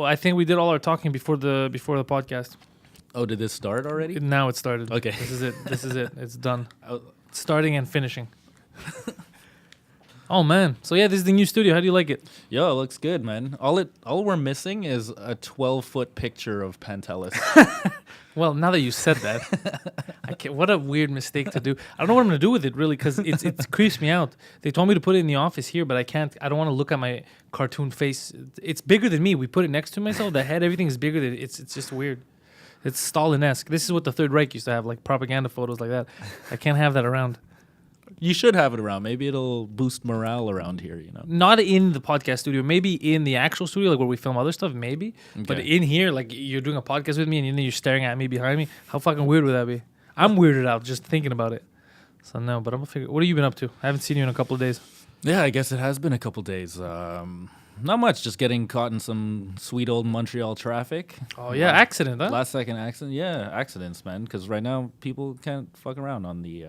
I think we did all our talking before the podcast. Oh, did this start already? Now it started. Okay. This is it. It's done. Starting and finishing. Oh man. So yeah, this is the new studio. How do you like it? Yo, it looks good, man. All we're missing is a 12-foot picture of Pantelis. Well, now that you said that, what a weird mistake to do. I don't know what I'm gonna do with it really, because it creeps me out. They told me to put it in the office here, but I can't. I don't want to look at my cartoon face. It's bigger than me. We put it next to myself. The head, everything is bigger than it's just weird. It's Stalin-esque. This is what the Third Reich used to have, like propaganda photos like that. I can't have that around. You should have it around. Maybe it'll boost morale around here, you know. Not in the podcast studio. Maybe in the actual studio, like where we film other stuff, maybe. Okay. But in here, like you're doing a podcast with me and then you're staring at me behind me. How fucking weird would that be? I'm weirded out just thinking about it. So no, but I'm gonna figure. What have you been up to? I haven't seen you in a couple of days. Yeah, I guess it has been a couple of days. Not much, just getting caught in some sweet old Montreal traffic. Oh yeah, accident, huh? Last second accident. Yeah, accidents, man. Because right now people can't fuck around on the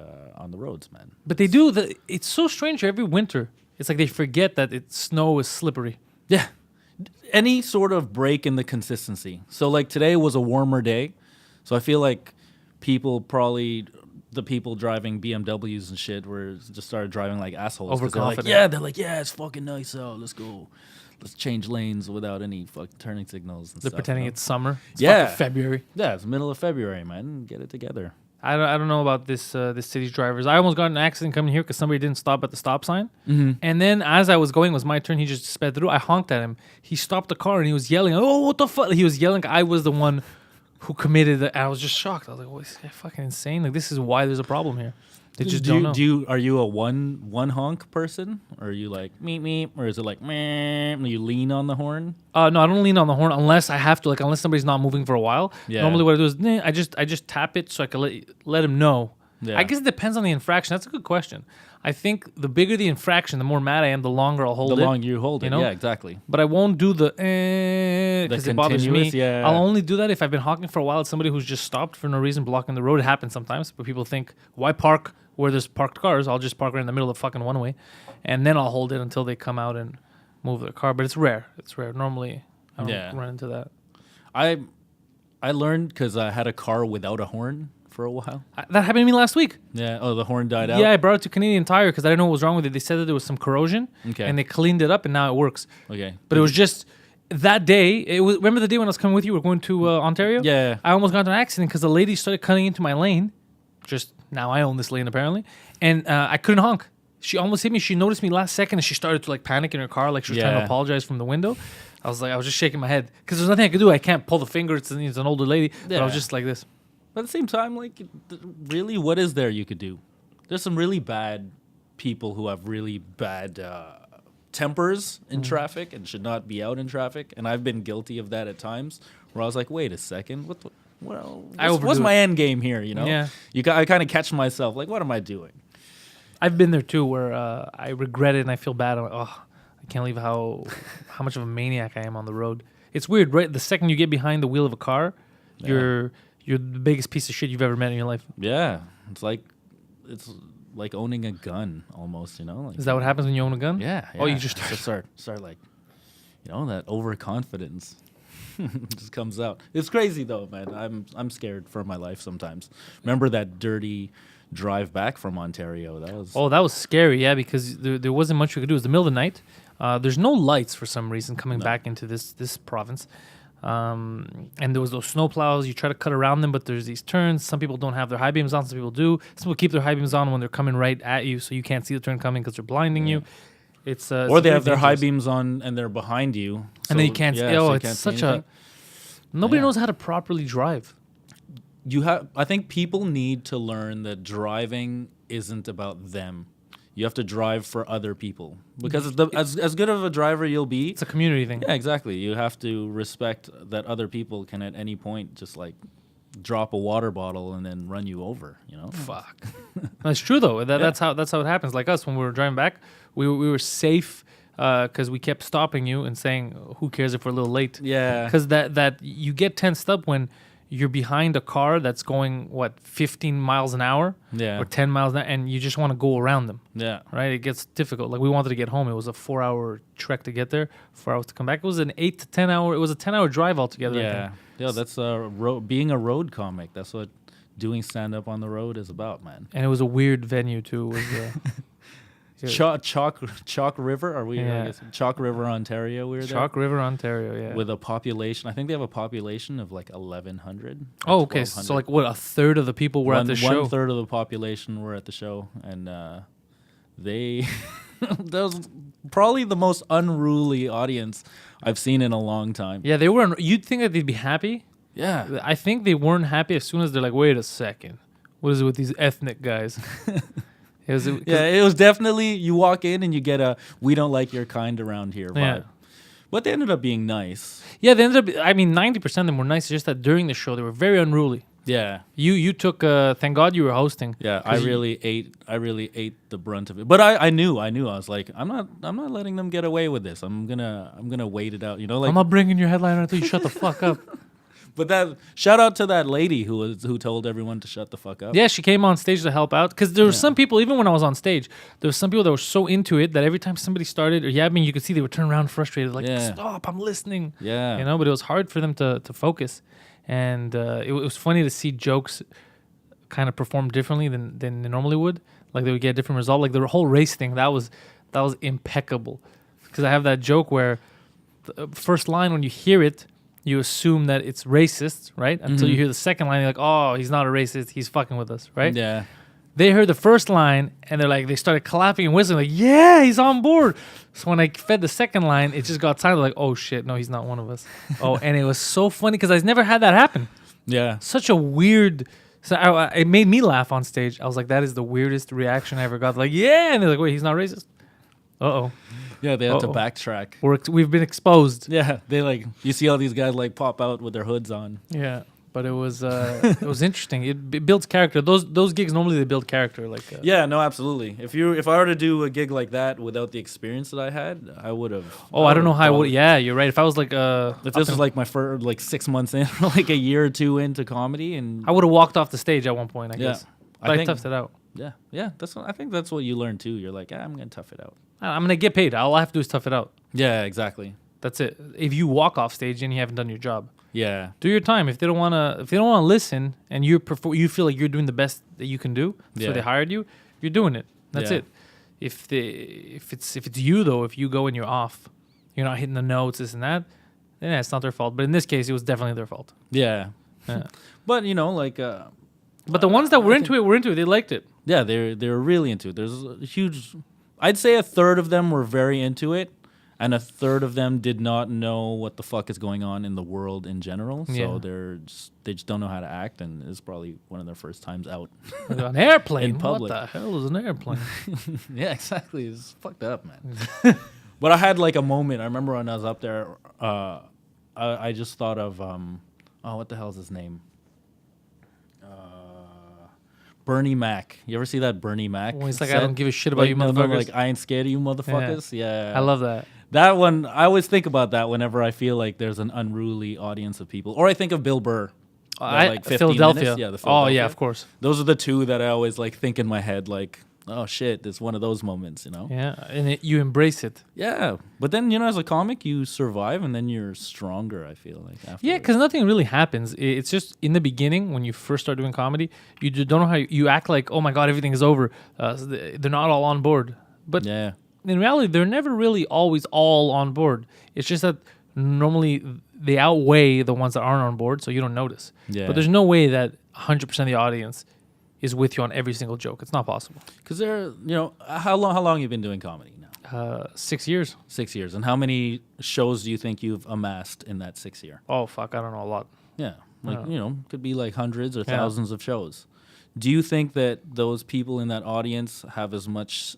roads, man. But they do. It's so strange every winter. It's like they forget that snow is slippery. Yeah, any sort of break in the consistency. So like today was a warmer day, so I feel like the people driving BMWs and shit just started driving like assholes. Overconfident. They're like, yeah, it's fucking nice out. Let's go. Let's change lanes without any fucking turning signals and They're stuff. pretending it's summer. It's Yeah. fucking February. Yeah, it's the middle of February, man. Get it together. I don't know about this city's drivers. I almost got in an accident coming here because somebody didn't stop at the stop sign. Mm-hmm. And then as I was going, it was my turn. He just sped through. I honked at him. He stopped the car and he was yelling, "Oh, what the fuck?" He was yelling. I was the one who committed it. I was just shocked. I was like, "What, is this guy fucking insane? Like, this is why there's a problem here." They just don't know. Are you a one honk person? Or are you like meep meep? Or is it like meh? You lean on the horn? No, I don't lean on the horn unless I have to. Like unless somebody's not moving for a while. Yeah. Normally, what I do is I just tap it so I can let him know. Yeah. I guess it depends on the infraction. That's a good question. I think the bigger the infraction, the more mad I am, the longer I'll hold it. The longer you hold it, you know? Yeah, exactly. But I won't do the because it bothers me. Yeah. I'll only do that if I've been honking for a while at somebody who's just stopped for no reason, blocking the road. It happens sometimes, but people think, why park where there's parked cars? I'll just park right in the middle of the fucking one-way, and then I'll hold it until they come out and move their car. But it's rare. It's rare. Normally, I don't run into that. I learned because I had a car without a horn for a while. That happened to me last week. Yeah. Oh, the horn died out? Yeah, I brought it to Canadian Tire because I didn't know what was wrong with it. They said that there was some corrosion, and they cleaned it up, and now it works. Okay. But it was just that day. Remember the day when I was coming with you? We're going to Ontario? Yeah. I almost got into an accident because the lady started cutting into my lane. Just now I own this lane, apparently. And I couldn't honk. She almost hit me. She noticed me last second, and she started to like panic in her car, like she was trying to apologize from the window. I was just shaking my head because there's nothing I could do. I can't pull the finger. It's an older lady. Yeah. But I was just like this. But at the same time, like, really, what is there you could do? There's some really bad people who have really bad tempers in traffic and should not be out in traffic. And I've been guilty of that at times where I was like, wait a second, what's my end game here, you know? Yeah. I kind of catch myself, like, what am I doing? I've been there, too, where I regret it and I feel bad. I'm like, oh, I can't believe how much of a maniac I am on the road. It's weird, right? The second you get behind the wheel of a car, you're the biggest piece of shit you've ever met in your life. Yeah. It's like owning a gun almost, you know? Like, is that what happens when you own a gun? Yeah. Oh, you just start like, you know, that overconfidence just comes out. It's crazy though, man. I'm scared for my life sometimes. Remember that dirty drive back from Ontario? That was scary, yeah, because there wasn't much we could do. It was the middle of the night. There's no lights for some reason coming back into this province. And there was those snow plows. You try to cut around them, but there's these turns. Some people don't have their high beams on. Some people do. Some people keep their high beams on when they're coming right at you, so you can't see the turn coming because they're blinding you. It's or they have their high beams on and they're behind you, and then you can't. It's such a. Nobody knows how to properly drive. I think people need to learn that driving isn't about them. You have to drive for other people because as good of a driver you'll be. It's a community thing. Yeah, exactly. You have to respect that other people can at any point just like drop a water bottle and then run you over. You know, fuck. That's true though. That's how it happens. Like us when we were driving back, we were safe because we kept stopping you and saying, "Who cares if we're a little late?" Yeah. Because that you get tensed up when you're behind a car that's going 15 miles an hour Yeah. or 10 miles an hour, and you just want to go around them. Yeah. Right, it gets difficult. Like we wanted to get home. It was a 4-hour trek to get there, 4 hours to come back. It was an 8 to 10 hour. It was a 10-hour drive altogether. I Yeah. think. Yeah. That's being a road comic. That's what doing stand up on the road is about, man. And it was a weird venue too. It was, Chalk River. Are we? Yeah. I guess, Chalk River, Ontario. We were there. Chalk River, Ontario. Yeah. With a population, I think they have a population of like 1,100. Oh, okay. So like what? A third of the people were at the show. 1/3 of the population were at the show, and they that was probably the most unruly audience I've seen in a long time. Yeah, they were. You'd think that they'd be happy. Yeah. I think they weren't happy as soon as they're like, wait a second, what is it with these ethnic guys? It was definitely, you walk in and you get a "we don't like your kind around here" vibe. Yeah. But they ended up being nice. Yeah, they ended up. I mean, 90% of them were nice. It's just that during the show they were very unruly. Yeah. You took. Thank God you were hosting. Yeah, I really ate the brunt of it. But I knew. I was like, I'm not letting them get away with this. I'm gonna wait it out. You know, like I'm not bringing your headliner until you shut the fuck up. But that shout out to that lady who told everyone to shut the fuck up. Yeah, she came on stage to help out because there were some people. Even when I was on stage, there were some people that were so into it that every time somebody started or yabbing, you could see they would turn around frustrated, like stop, I'm listening. Yeah, you know. But it was hard for them to focus, and it was funny to see jokes kind of perform differently than they normally would. Like they would get a different result. Like the whole race thing that was impeccable because I have that joke where the first line when you hear it, you assume that it's racist, right? Until you hear the second line, you're like, oh, he's not a racist. He's fucking with us, right? Yeah. They heard the first line, and they started clapping and whistling, like, yeah, he's on board. So when I fed the second line, it just got silent, like, oh, shit, no, he's not one of us. And it was so funny because I've never had that happen. Yeah. Such a weird... So it made me laugh on stage. I was like, that is the weirdest reaction I ever got. Like, yeah! And they're like, wait, he's not racist? Uh-oh. Yeah, they had to backtrack. We've been exposed. Yeah, they you see all these guys pop out with their hoods on. Yeah, but it was interesting. It builds character. Those gigs normally they build character. Yeah, no, absolutely. If I were to do a gig like that without the experience that I had, I would have. Oh, I don't know how I would. Yeah, you're right. If I was like if this was like my first 6 months in, like a year or two into comedy, and I would have walked off the stage at one point. I guess. But I think, toughed it out. Yeah. I think that's what you learn too. You're like, I'm gonna tough it out. I'm gonna get paid. All I have to do is tough it out. Yeah, exactly. That's it. If you walk off stage and you haven't done your job, yeah, do your time. If they don't wanna listen, and you feel like you're doing the best that you can do, so they hired you. You're doing it. That's it. If it's you though, if you go and you're off, you're not hitting the notes, this and that, then it's not their fault. But in this case, it was definitely their fault. Yeah. But but the ones that were into it. They liked it. Yeah, they're really into it. There's a huge. I'd say a third of them were very into it, and a third of them did not know what the fuck is going on in the world in general. So they just don't know how to act, and it's probably one of their first times out. An airplane in public. What the hell is an airplane? Yeah, exactly. It's fucked up, man. But I had a moment. I remember when I was up there. I just thought of what the hell is his name? Bernie Mac. You ever see that Bernie Mac? Well, he's like, I don't give a shit about you motherfuckers. I ain't scared of you motherfuckers. Yeah. I love that. That one, I always think about that whenever I feel like there's an unruly audience of people. Or I think of Bill Burr. Philadelphia. Minutes. Yeah, the Philadelphia. Oh, yeah, of course. Those are the two that I always think in my head, oh shit, it's one of those moments, Yeah, and you embrace it. Yeah, but then, as a comic, you survive and then you're stronger, I feel like. Afterwards. Yeah, because nothing really happens. It's just in the beginning, when you first start doing comedy, you just don't know how you act like, oh my God, everything is over. So they're not all on board. But in reality, they're never really always all on board. It's just that normally they outweigh the ones that aren't on board, so you don't notice. Yeah. But there's no way that 100% of the audience is with you on every single joke. It's not possible. Because how long you been doing comedy now? 6 years. 6 years. And how many shows do you think you've amassed in that 6 year? Oh, fuck, I don't know, a lot. Yeah. Could be hundreds or thousands of shows. Do you think that those people in that audience have as much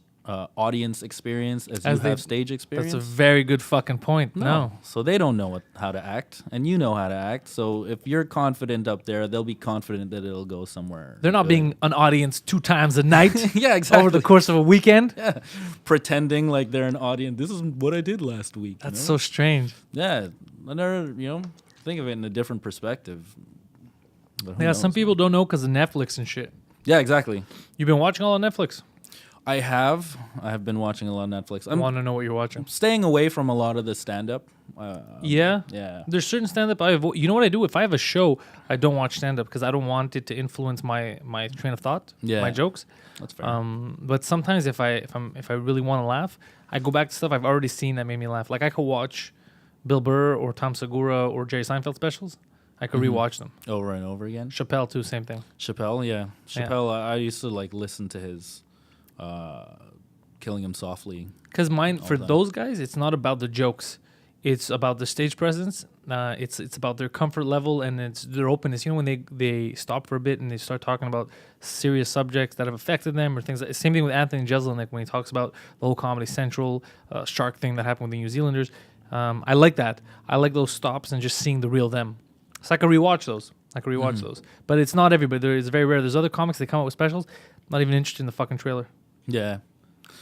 audience experience as you have stage experience? That's a very good fucking point. No. So they don't know how to act, and you know how to act. So if you're confident up there, they'll be confident that it'll go somewhere. They're not being an audience 2 times a night. Yeah, exactly. Over the course of a weekend. Yeah. Pretending like they're an audience. This is what I did last week. That's so strange. Yeah. Another, think of it in a different perspective. But who Yeah, knows, some people don't know because of Netflix and shit. Yeah, exactly. You've been watching all on Netflix. I have been watching a lot of Netflix. I want to know what you're watching. staying away from a lot of the stand-up. Yeah? Yeah. There's certain stand-up you know what I do? If I have a show, I don't watch stand-up because I don't want it to influence my train of thought, Yeah. my jokes. That's fair. But sometimes if I really want to laugh, I go back to stuff I've already seen that made me laugh. Like I could watch Bill Burr or Tom Segura or Jerry Seinfeld specials. I could rewatch them. Over and over again. Chappelle too, same thing. Chappelle, yeah. Yeah. Chappelle, I used to like listen to his Killing Him Softly. Because mine for that. those guys, it's not about the jokes. It's about the stage presence. It's about their comfort level and it's their openness. You know, when they stop for a bit and they start talking about serious subjects that have affected them or things. Same thing with Anthony Jeselnik when he talks about the whole Comedy Central shark thing that happened with the New Zealanders. I like that. I like those stops and just seeing the real them. So I can rewatch those. Those. But it's not everybody. It's very rare. There's other comics that come out with specials. Not even interested in the fucking trailer. Yeah.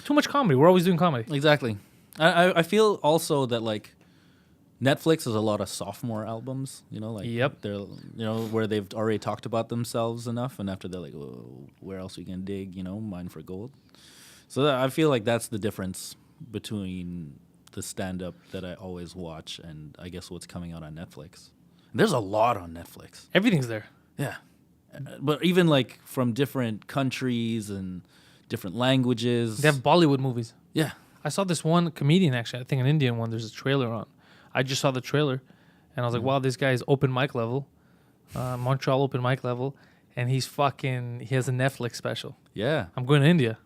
Too much comedy. We're always doing comedy. Exactly. I feel also that like Netflix has a lot of sophomore albums, you know, like Yep. they're where they've already talked about themselves enough, and after they're like, where else we can dig, mine for gold. So I feel like that's the difference between the stand-up that I always watch and I guess what's coming out on Netflix. There's a lot on Netflix. Everything's there. Yeah, but even like from different countries and different languages. They have Bollywood movies. Yeah. I saw this one comedian, actually, I think an Indian one, there's a trailer on. I just saw the trailer, and I was like, wow, this guy is open mic level, Montreal open mic level, and he has a Netflix special. Yeah. I'm going to India.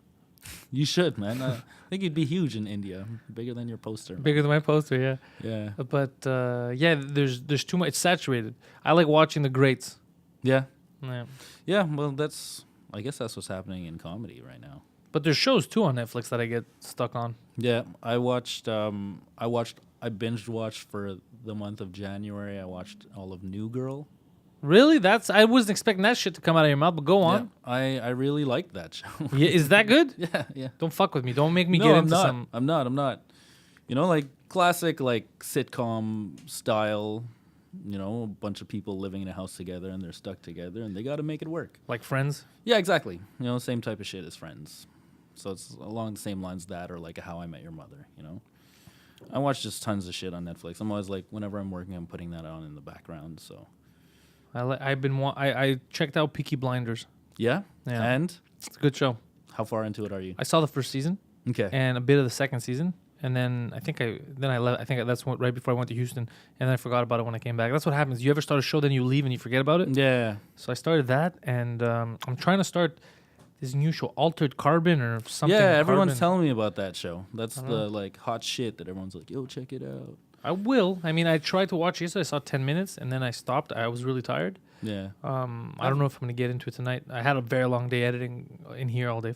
You should, man. I think you'd be huge in India. Bigger than your poster. Man. Bigger than my poster, yeah. Yeah. But, there's too much. It's saturated. I like watching the greats. Yeah. Yeah. Yeah, well, I guess that's what's happening in comedy right now. But there's shows, too, on Netflix that I get stuck on. Yeah, I binge watched for the month of January. I watched all of New Girl. Really? I wasn't expecting that shit to come out of your mouth, but go on. Yeah, I really liked that show. Yeah, is that good? Yeah. Don't fuck with me. Don't make me get into some... I'm not. Like classic like sitcom style, a bunch of people living in a house together and they're stuck together and they got to make it work. Like Friends? Yeah, exactly. Same type of shit as Friends. So it's along the same lines that or like a How I Met Your Mother, I watch just tons of shit on Netflix. I'm always like, whenever I'm working, I'm putting that on in the background. So I checked out Peaky Blinders. yeah. And It's a good show. how far into it are you? I saw the first season Okay. and a bit of the second season, and then I left. I think that's right before I went to Houston, and then I forgot about it when I came back. That's what happens. You ever start a show, then you leave and you forget about it. Yeah. So I started that, and I'm trying to start this new show, Altered Carbon or something. Yeah, everyone's Carbon. telling me about that show. That's the like hot shit that everyone's like, yo, check it out. I will. I mean, I tried to watch yesterday. I saw 10 minutes, and then I stopped. I was really tired. Yeah. I don't know if I'm gonna get into it tonight. I had a very long day editing in here all day,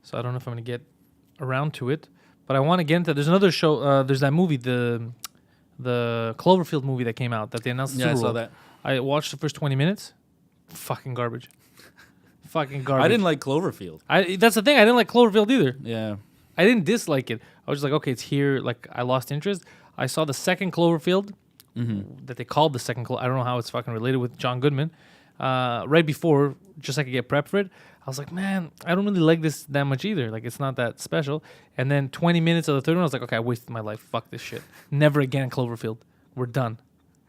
so I don't know if I'm gonna get around to it. But I want to get into. There's another show. There's that movie, the Cloverfield movie that came out that they announced. Yeah, I saw that. I watched the first 20 minutes. Fucking garbage. Fucking garbage. I didn't like Cloverfield. That's the thing. I didn't like Cloverfield either. Yeah. I didn't dislike it. I was just like, okay, it's here. Like I lost interest. I saw the second Cloverfield that they called the second. I don't know how it's fucking related with John Goodman. Right before, just so I could get prepped for it. I was like, man, I don't really like this that much either. Like, it's not that special. And then 20 minutes of the third one, I was like, okay, I wasted my life. Fuck this shit. Never again Cloverfield. We're done.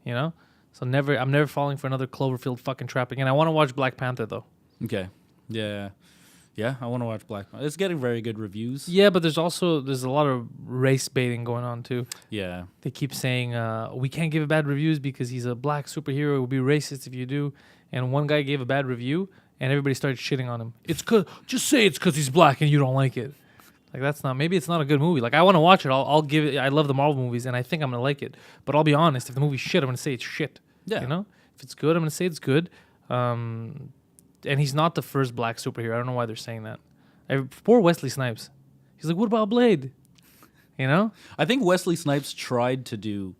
So I'm never falling for another Cloverfield fucking trap again. I want to watch Black Panther, though. Okay. Yeah. Yeah, I want to watch Black Panther. It's getting very good reviews. Yeah, but there's a lot of race baiting going on, too. Yeah. They keep saying, we can't give bad reviews because he's a black superhero. It would be racist if you do. And one guy gave a bad review, and everybody started shitting on him. Just say it's because he's black and you don't like it. Like, maybe it's not a good movie. Like, I want to watch it. I'll give it. I love the Marvel movies, and I think I'm going to like it. But I'll be honest, if the movie's shit, I'm going to say it's shit. Yeah. If it's good, I'm going to say it's good. And he's not the first black superhero. I don't know why they're saying that. Poor Wesley Snipes. He's like, what about Blade? I think Wesley Snipes tried to do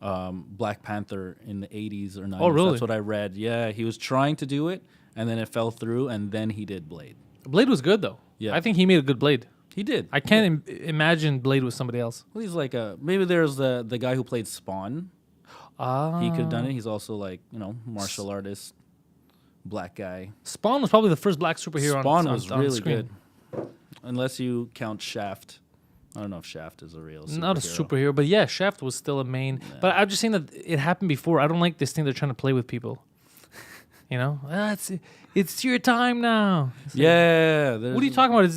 Black Panther in the 80s or 90s. Oh, really? That's what I read. Yeah, he was trying to do it, and then it fell through, and then he did Blade. Blade was good, though. Yeah. I think he made a good Blade. He did. I can't imagine Blade with somebody else. Well, he's like maybe there's the guy who played Spawn. Ah. He could have done it. He's also like, martial artist. black guy. Spawn was probably the first black superhero Spawn on was on really screen. good, unless you count Shaft. I don't know if Shaft is a real superhero. Not a superhero, but yeah, Shaft was still a main. Yeah. But I'm just saying that it happened before. I don't like this thing they're trying to play with people. You know, it's your time now. It's yeah. Like, what are you talking about?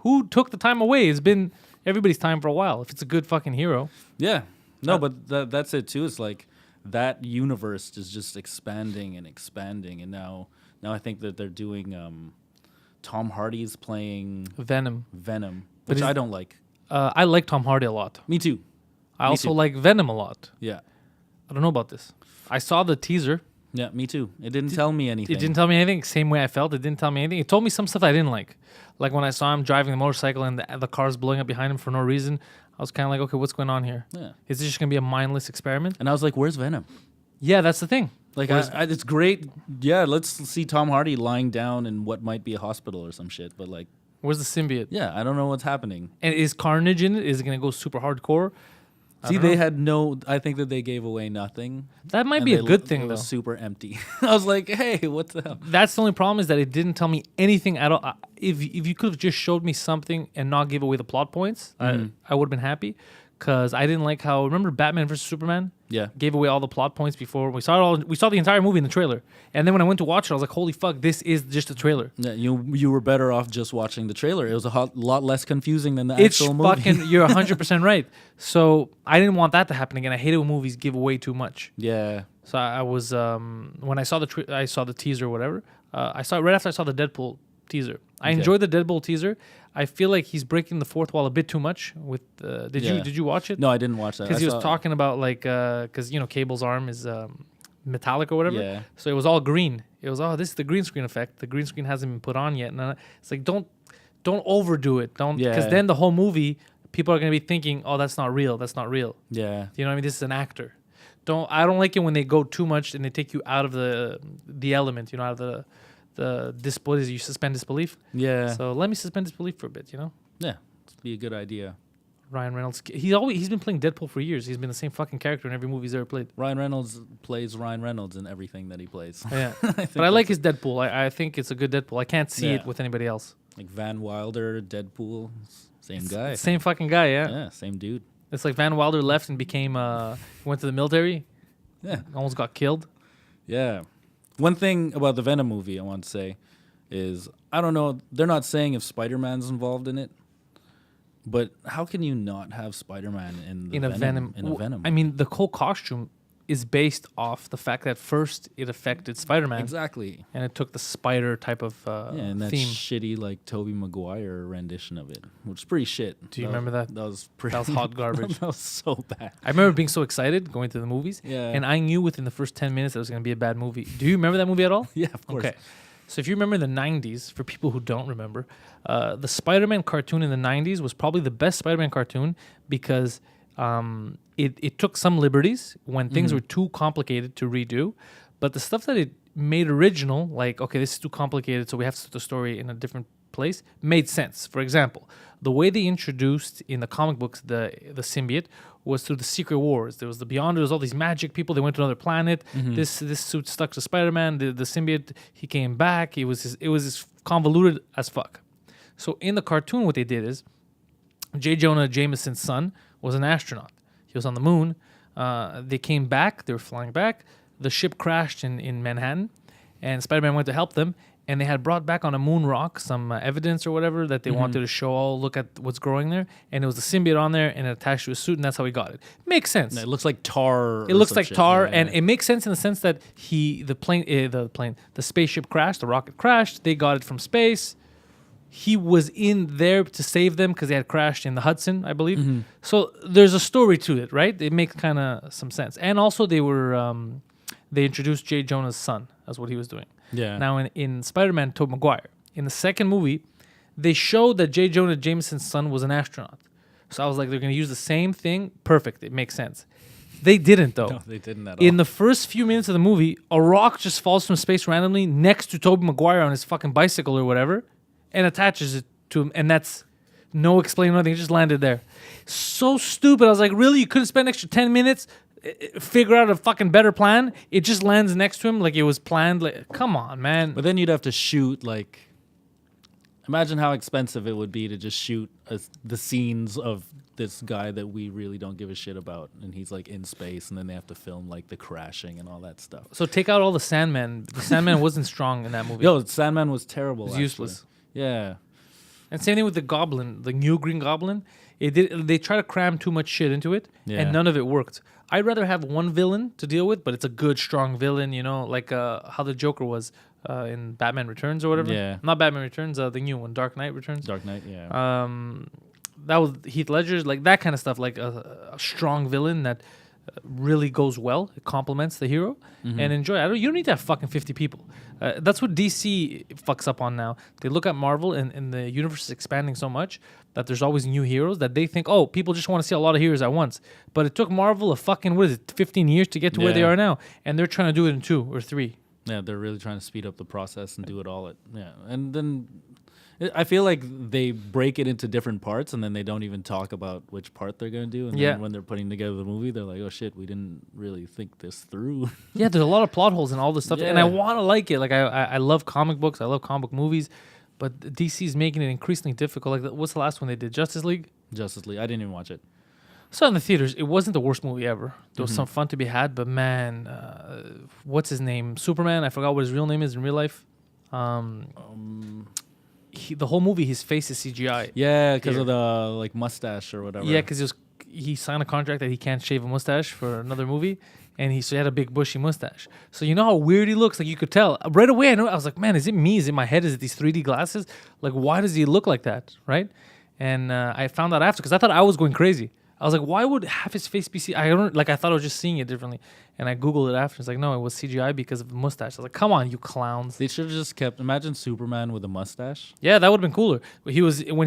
Who took the time away? It's been everybody's time for a while. If it's a good fucking hero. Yeah. No, but that's it too. It's like that universe is just expanding and expanding, and now I think that they're doing. Tom Hardy's playing Venom, which I don't like. I like Tom Hardy a lot. Me too. I also like Venom a lot. Yeah. I don't know about this. I saw the teaser. Yeah, me too. It didn't tell me anything. It didn't tell me anything. Same way I felt. It didn't tell me anything. It told me some stuff I didn't like. Like when I saw him driving the motorcycle and the car's blowing up behind him for no reason. I was kind of like, okay, what's going on here? Yeah. Is this just going to be a mindless experiment? And I was like, where's Venom? Yeah, that's the thing. Like, it's great. Yeah, let's see Tom Hardy lying down in what might be a hospital or some shit. But like, where's the symbiote? Yeah, I don't know what's happening. And is Carnage in it? Is it going to go super hardcore? See, they had no. I think that they gave away nothing. That might be a good thing, though. It was super empty. I was like, hey, what the hell? That's the only problem is that it didn't tell me anything at all. If you could have just showed me something and not give away the plot points, I would have been happy. Because I didn't like how, remember Batman vs Superman? Yeah. Gave away all the plot points before we saw it all. We saw the entire movie in the trailer, and then when I went to watch it, I was like, "Holy fuck, this is just a trailer." Yeah, you were better off just watching the trailer. It was a lot less confusing than the actual movie. You're 100% right. So I didn't want that to happen again. I hate it when movies give away too much. Yeah. So I was when I saw the teaser or whatever. I saw it right after I saw the Deadpool teaser. I enjoyed the Deadpool teaser. I feel like he's breaking the fourth wall a bit too much. With did you watch it? No, I didn't watch that. Because he was talking about like because Cable's arm is metallic or whatever. Yeah. So it was all green. It was this is the green screen effect. The green screen hasn't been put on yet. And it's like don't overdo it. Because then the whole movie people are gonna be thinking, oh, that's not real. That's not real. Yeah. You know what I mean? This is an actor. I don't like it when they go too much and they take you out of the element. You know, out of the disbelief. You suspend disbelief. Yeah. So let me suspend disbelief for a bit. You know. Yeah. It'd be a good idea. Ryan Reynolds. He's been playing Deadpool for years. He's been the same fucking character in every movie he's ever played. Ryan Reynolds plays Ryan Reynolds in everything that he plays. Yeah. But I like his Deadpool. I think it's a good Deadpool. I can't see it with anybody else. Like Van Wilder, Deadpool, same guy. Same fucking guy, yeah. Yeah, same dude. It's like Van Wilder left and became went to the military. Yeah. Almost got killed. Yeah. One thing about the Venom movie I want to say is, I don't know, they're not saying if Spider-Man's involved in it, but how can you not have Spider-Man in a Venom? I mean, the whole costume is based off the fact that first it affected Spider-Man. Exactly. And it took the spider type of and that theme. shitty like Tobey Maguire rendition of it, which is pretty shit. Do you remember that? That was pretty. That was hot garbage. That was so bad. I remember being so excited going to the movies. Yeah. And I knew within the first 10 minutes that it was going to be a bad movie. Do you remember that movie at all? Yeah, of course. Okay. So if you remember in the 90s, for people who don't remember, the Spider-Man cartoon in the 90s was probably the best Spider-Man cartoon because it took some liberties when things were too complicated to redo. But the stuff that it made original, like, okay, this is too complicated, so we have to set the story in a different place, made sense. For example, the way they introduced in the comic books the symbiote was through the Secret Wars. There was the Beyonders, there was all these magic people. They went to another planet. This suit stuck to Spider-Man. The symbiote, he came back. It was convoluted as fuck. So in the cartoon, what they did is J. Jonah Jameson's son was an astronaut. He was on the moon. They came back. They were flying back. The ship crashed in Manhattan, and Spider-Man went to help them. And they had brought back on a moon rock some evidence or whatever that they wanted to show. Oh, look at what's growing there. And it was the symbiote on there and it attached to a suit, and that's how he got it. Makes sense. It looks like tar. It looks like tar, yeah. and it makes sense in the sense that the spaceship crashed, the rocket crashed. They got it from space. He was in there to save them because they had crashed in the Hudson, I believe. So there's a story to it, right? It makes kind of some sense. And also they introduced J. Jonah's son as what he was doing. Yeah. Now in Spider-Man, Tobey Maguire, in the second movie, they showed that J. Jonah Jameson's son was an astronaut. So I was like, they're going to use the same thing. Perfect. It makes sense. They didn't, though. No, they didn't at all. In the first few minutes of the movie, a rock just falls from space randomly next to Tobey Maguire on his fucking bicycle or whatever and attaches it to him. And that's no explaining nothing. It just landed there. So stupid. I was like, really? You couldn't spend an extra 10 minutes figure out a fucking better plan. It just lands next to him like it was planned. Like, come on, man. But then you'd have to shoot like. Imagine how expensive it would be to just shoot the scenes of this guy that we really don't give a shit about, and he's like in space, and then they have to film like the crashing and all that stuff. So take out all the Sandman. The Sandman wasn't strong in that movie. Yo, Sandman was terrible. It was actually. useless. Yeah. And same thing with the Goblin, the new Green Goblin. They try to cram too much shit into it, Yeah. and none of it worked. I'd rather have one villain to deal with, but it's a good, strong villain, like how the Joker was in Batman Returns or whatever. Yeah. Not Batman Returns, the new one, Dark Knight Returns. Dark Knight, yeah. That was Heath Ledger's, like that kind of stuff, like a strong villain that really goes well. It complements the hero and enjoy. You don't need to have fucking 50 people. That's what DC fucks up on now. They look at Marvel and the universe is expanding so much that there's always new heroes that they think, oh, people just want to see a lot of heroes at once. But it took Marvel a fucking, 15 years to get to where they Yeah. are now. And they're trying to do it in 2 or 3. Yeah, they're really trying to speed up the process and do it all and then I feel like they break it into different parts and then they don't even talk about which part they're going to do. And Yeah. then when they're putting together the movie, they're like, oh shit, we didn't really think this through. Yeah, there's a lot of plot holes and all this stuff. And I Yeah. want to like it. Like, I love comic books. I love comic book movies. But DC's making it increasingly difficult. Like, what's the last one they did? Justice League? Justice League. I didn't even watch it. Saw it in the theaters. It wasn't the worst movie ever. There was some fun to be had. But, man, what's his name? Superman? I forgot what his real name is in real life. The whole movie, his face is CGI. Yeah, because Here. of the like mustache or whatever. Yeah, because he signed a contract that he can't shave a mustache for another movie, and he had a big bushy mustache. So you know how weird he looks? Like you could tell right away. I was like, man, is it me? Is it my head? Is it these 3D glasses? Like, why does he look like that? Right? And I found out after because I thought I was going crazy. I was like, why would half his face be CGI? I thought I was just seeing it differently. And I Googled it after. It's like, no, it was CGI because of the mustache. I was like, come on, you clowns. They should have just kept. Imagine Superman with a mustache. Yeah, that would have been cooler. When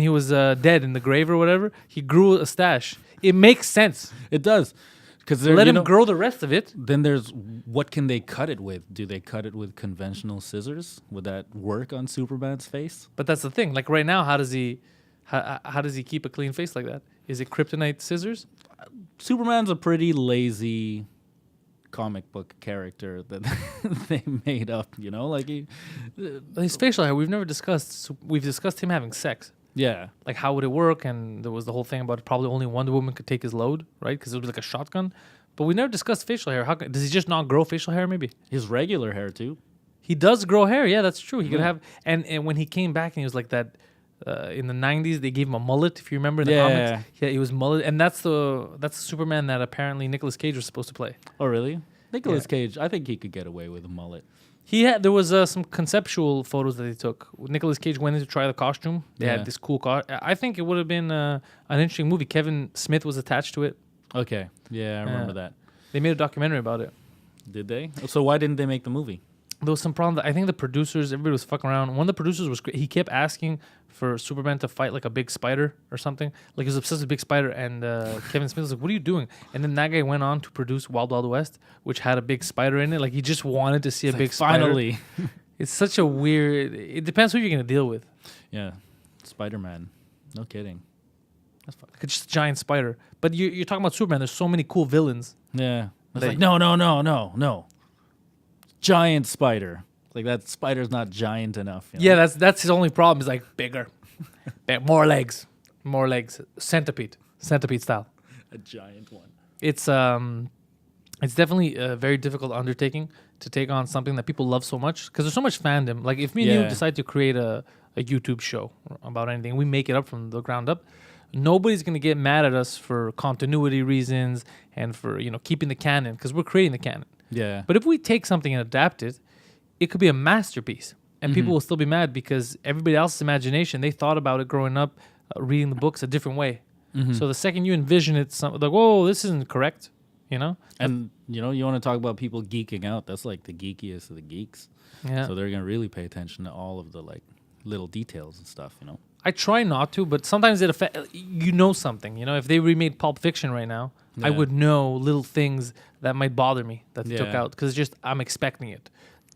he was dead in the grave or whatever, he grew a stash. It makes sense. It does. Because Let him grow the rest of it. Then there's what can they cut it with? Do they cut it with conventional scissors? Would that work on Superman's face? But that's the thing. Like right now, how does he keep a clean face like that? Is it kryptonite scissors? Superman's a pretty lazy comic book character that they made up, like His facial hair, we've never discussed. We've discussed him having sex. yeah. Like how would it work? And there was the whole thing about probably only Wonder Woman could take his load, right? Because it was like a shotgun. But we never discussed facial hair. Does he just not grow facial hair? Maybe His regular hair too. he does grow hair. Yeah, that's true. He could have. And when he came back and he was like that. In the 90s, they gave him a mullet. If you remember in the comics, yeah, he was mullet, and that's the Superman that apparently Nicolas Cage was supposed to play. Oh really? Nicolas Cage, I think he could get away with a mullet. There was some conceptual photos that they took. Nicolas Cage went in to try the costume. They had this cool I think it would have been an interesting movie. Kevin Smith was attached to it. Okay, yeah, I remember that. They made a documentary about it. Did they? So why didn't they make the movie? There was some problem. I think the producers, everybody was fucking around. One of the producers was he kept asking for Superman to fight like a big spider or something. Like he was obsessed with big spider, and Kevin Smith was like, "What are you doing?" And then that guy went on to produce Wild Wild West, which had a big spider in it. Like he just wanted to see a big spider. Finally. It's such a weird. It depends who you're gonna deal with. Yeah, Spider-Man. No kidding. That's like just a giant spider. But you're talking about Superman. There's so many cool villains. Yeah. It's Like- like no. Giant spider. Like that spider's not giant enough. Yeah, that's his only problem. Is like bigger, more legs, centipede style. A giant one. It's definitely a very difficult undertaking to take on something that people love so much because there's so much fandom. Like if me and you Yeah. decide to create a YouTube show about anything, we make it up from the ground up. Nobody's gonna get mad at us for continuity reasons and for keeping the canon because we're creating the canon. Yeah. But if we take something and adapt it, it could be a masterpiece, and people will still be mad because everybody else's imagination, they thought about it growing up, reading the books a different way. So the second you envision it, like, whoa, this isn't correct, And you want to talk about people geeking out. That's like the geekiest of the geeks. Yeah. So they're gonna really pay attention to all of the like little details and stuff. I try not to, but sometimes it affects. Something. If they remade Pulp Fiction right now, I Yeah. would know little things that might bother me that they took Yeah. out because I'm expecting it.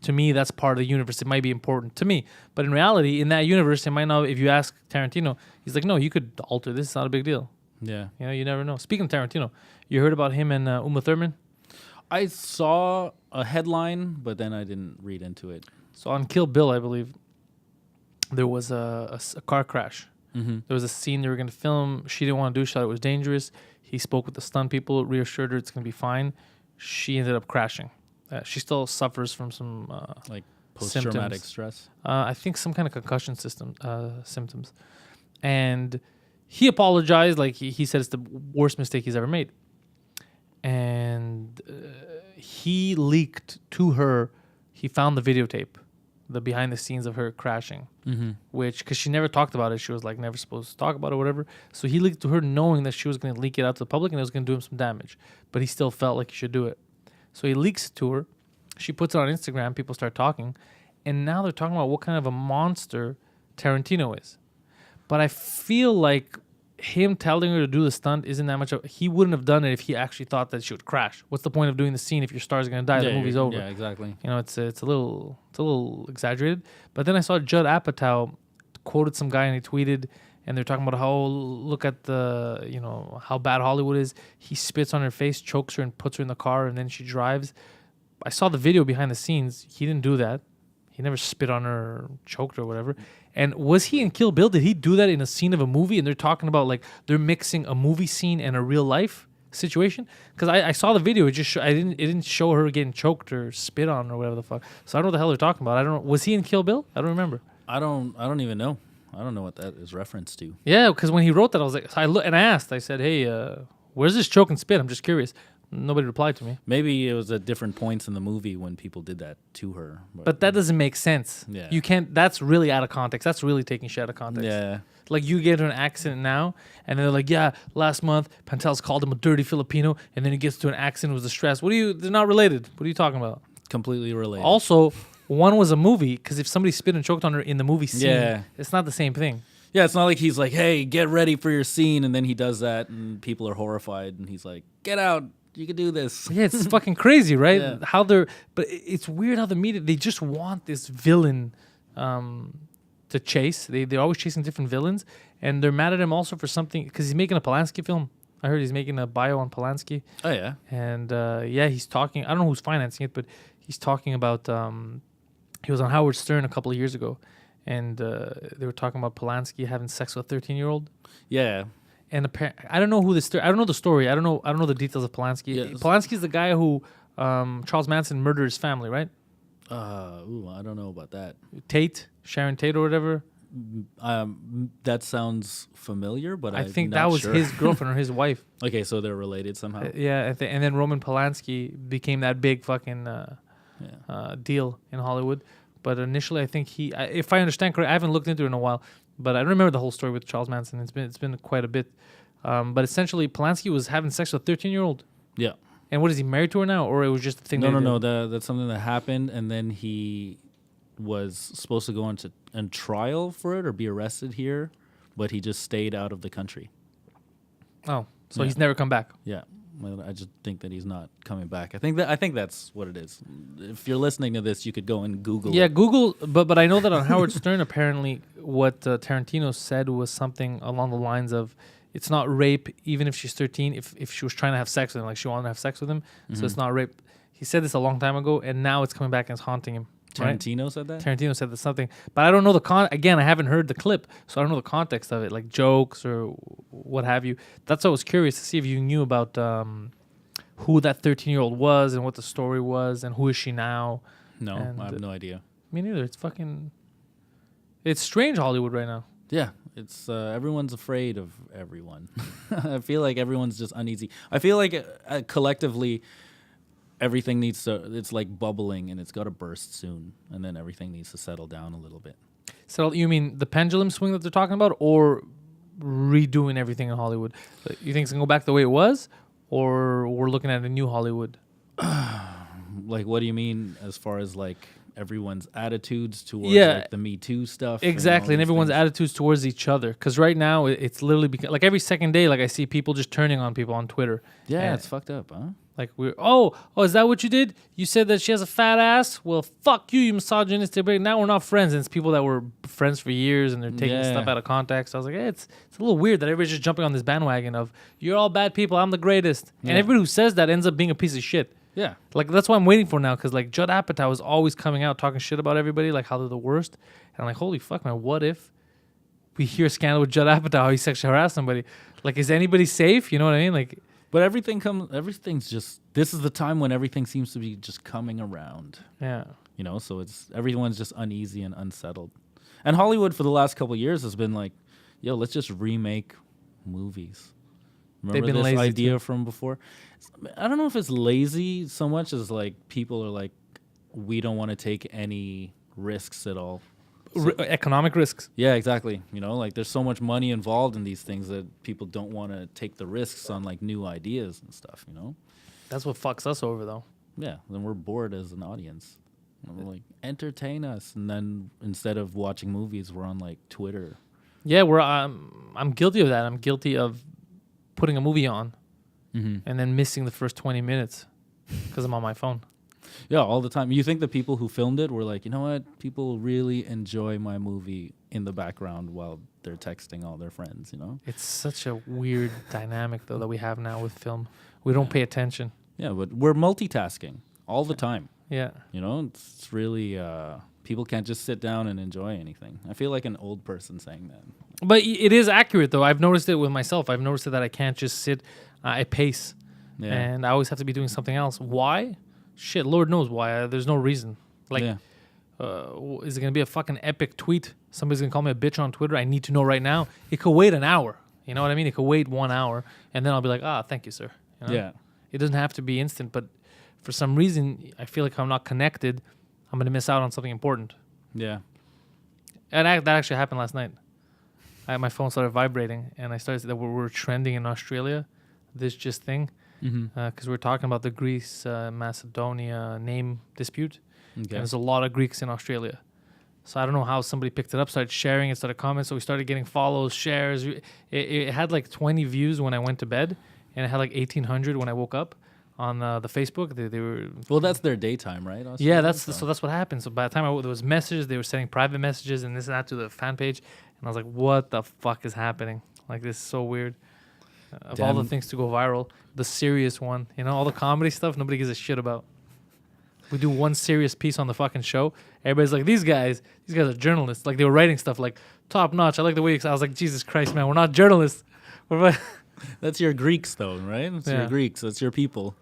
To me, that's part of the universe. It might be important to me, but in reality, in that universe, it might not. If you ask Tarantino, he's like, "No, you could alter this. It's not a big deal." Yeah. You never know. Speaking of Tarantino, you heard about him and Uma Thurman? I saw a headline, but then I didn't read into it. So on Kill Bill, I believe, there was a car crash. Mm-hmm. There was a scene they were going to film. She didn't want to do it. She thought it was dangerous. He spoke with the stunt people, reassured her it's going to be fine. She ended up crashing. She still suffers from some like post-traumatic symptoms. stress. I think some kind of concussion symptoms. And he apologized. Like he said it's the worst mistake he's ever made. And he leaked to her. He found the videotape, the behind the scenes of her crashing, which, because she never talked about it, she was like never supposed to talk about it or whatever. So he leaked to her knowing that she was going to leak it out to the public and it was going to do him some damage. But he still felt like he should do it. So he leaks it to her. She puts it on Instagram. People start talking. And now they're talking about what kind of a monster Tarantino is. But I feel like him telling her to do the stunt isn't that much of... He wouldn't have done it if he actually thought that she would crash. What's the point of doing the scene if your star's going to die? The movie's over. Yeah, exactly. You know, it's a little exaggerated. But then I saw Judd Apatow quoted some guy and he tweeted, and they're talking about how, look at the, you know, how bad Hollywood is. He spits on her face, chokes her, and puts her in the car, and then she drives. I saw the video behind the scenes. He didn't do that. He never spit on her or choked her or whatever. And was he in Kill Bill? Did he do that in a scene of a movie? And they're talking about, like, they're mixing a movie scene and a real life situation. Because I saw the video. It just it didn't show her getting choked or spit on or whatever the fuck. So I don't know what the hell they're talking about. I don't know. Was he in Kill Bill? I don't remember. I don't even know. I don't know what that is reference to. Yeah, because when he wrote that, I was like, I asked. I said, hey, where's this choke and spit? I'm just curious. Nobody replied to me. Maybe it was at different points in the movie when people did that to her. But that doesn't make sense. Yeah. You can't. That's really out of context. That's really taking shit out of context. Yeah. Like, you get into an accident now, and they're like, yeah, last month, Pantelis called him a dirty Filipino, and then he gets to an accident, it was a stress. They're not related. What are you talking about? Completely related. Also, one was a movie, because if somebody spit and choked on her in the movie scene, Yeah. it's not the same thing. Yeah, it's not like he's like, hey, get ready for your scene, and then he does that, and people are horrified, and he's like, get out. You can do this. Yeah, it's fucking crazy, right? Yeah. But it's weird how the media, they just want this villain to chase. They're always chasing different villains, and they're mad at him also for something, because he's making a Polanski film. I heard he's making a bio on Polanski. Oh, yeah. And he's talking, I don't know who's financing it, but he's talking about, he was on Howard Stern a couple of years ago, and they were talking about Polanski having sex with a 13-year-old. Yeah. And I don't know who the story. I don't know the story. I don't know the details of Polanski. Yeah, Polanski's the guy who Charles Manson murdered his family, right? I don't know about that. Sharon Tate or whatever. That sounds familiar, but I think that was his girlfriend or his wife. Okay, so they're related somehow. Yeah, and then Roman Polanski became that big fucking deal in Hollywood. But initially, I think if I understand correctly, I haven't looked into it in a while, but I don't remember the whole story with Charles Manson. It's been quite a bit. But essentially, Polanski was having sex with a 13-year-old. Yeah. And what, is he married to her now, or it was just a thing? No. That's something that happened, and then he was supposed to go on trial for it or be arrested here, but he just stayed out of the country. Oh, so he's never come back. Yeah. Well, I just think that he's not coming back. I think that's what it is. If you're listening to this, you could go and Google. Yeah, it. Google. But I know that on Howard Stern, apparently, what Tarantino said was something along the lines of, it's not rape, even if she's 13. If she was trying to have sex with him, like she wanted to have sex with him, so it's not rape. He said this a long time ago, and now it's coming back and it's haunting him. Tarantino said that? Tarantino said that something, but I don't know again, I haven't heard the clip, so I don't know the context of it, like jokes or what have you. That's why I was curious to see if you knew about who that 13-year-old was and what the story was and who is she now. No, I have no idea. Me neither. It's strange Hollywood right now. Yeah, it's everyone's afraid of everyone. I feel like everyone's just uneasy. I feel like collectively, everything it's like bubbling and it's got to burst soon, and then everything needs to settle down a little bit. So you mean the pendulum swing that they're talking about, or redoing everything in Hollywood? You think it's going to go back the way it was, or we're looking at a new Hollywood? Like, what do you mean as far as like everyone's attitudes towards like the Me Too stuff? Exactly, and everyone's attitudes towards each other. Because right now, it's literally like every second day, like I see people just turning on people on Twitter. Yeah, it's fucked up, huh? Like is that what you did? You said that she has a fat ass? Well, fuck you misogynistic. But now we're not friends. And it's people that were friends for years and they're taking stuff out of context. I was like, it's a little weird that everybody's just jumping on this bandwagon of, you're all bad people, I'm the greatest. And everybody who says that ends up being a piece of shit. Yeah. Like, that's what I'm waiting for now, because, like, Judd Apatow was always coming out talking shit about everybody, like, how they're the worst. And I'm like, holy fuck, man, what if we hear a scandal with Judd Apatow, how he sexually harassed somebody? Like, is anybody safe? You know what I mean? Like, But everything's just, this is the time when everything seems to be just coming around. yeah. You know, so everyone's just uneasy and unsettled. And Hollywood for the last couple of years has been like, yo, let's just remake movies. Remember They've been this lazy idea from before? I don't know if it's lazy so much as like people are like, we don't want to take any risks at all. Economic risks. Yeah, exactly. You know, like there's so much money involved in these things that people don't want to take the risks on like new ideas and stuff, you know? That's what fucks us over, though. Yeah, then we're bored as an audience. And we're like, entertain us. And then instead of watching movies, we're on like Twitter. Yeah, I'm guilty of that. I'm guilty of putting a movie on and then missing the first 20 minutes because I'm on my phone. Yeah, all the time. You think the people who filmed it were like, you know what? People really enjoy my movie in the background while they're texting all their friends, you know? It's such a weird dynamic, though, that we have now with film. We don't pay attention. Yeah, but we're multitasking all the time. Yeah. You know, it's really, people can't just sit down and enjoy anything. I feel like an old person saying that. But it is accurate, though. I've noticed it with myself. I've noticed that I can't just sit at pace. Yeah. And I always have to be doing something else. Why? Shit, Lord knows why. There's no reason. Like, Yeah. Is it going to be a fucking epic tweet? Somebody's going to call me a bitch on Twitter. I need to know right now. It could wait an hour. You know what I mean? It could wait 1 hour. And then I'll be like, thank you, sir. You know? Yeah. It doesn't have to be instant, but for some reason, I feel like if I'm not connected, I'm going to miss out on something important. Yeah. And that actually happened last night. My phone started vibrating, and I started that we're trending in Australia, this just thing, because we're talking about the Greece Macedonia name dispute. Okay. And there's a lot of Greeks in Australia. So I don't know how somebody picked it up, started sharing it, started commenting. So we started getting follows, shares. It had like 20 views when I went to bed, and it had like 1,800 when I woke up on the Facebook. They were That's their daytime, right? yeah, so that's what happened. So by the time there was messages, they were sending private messages and this and that to the fan page, and I was like, "What the fuck is happening? Like, this is so weird." Of all the things to go viral, the serious one, you know, all the comedy stuff, nobody gives a shit about. We do one serious piece on the fucking show. Everybody's like, these guys are journalists. Like, they were writing stuff like, top notch. I like the way I was like, Jesus Christ, man, we're not journalists. That's your Greeks, though, right? That's your Greeks. That's your people.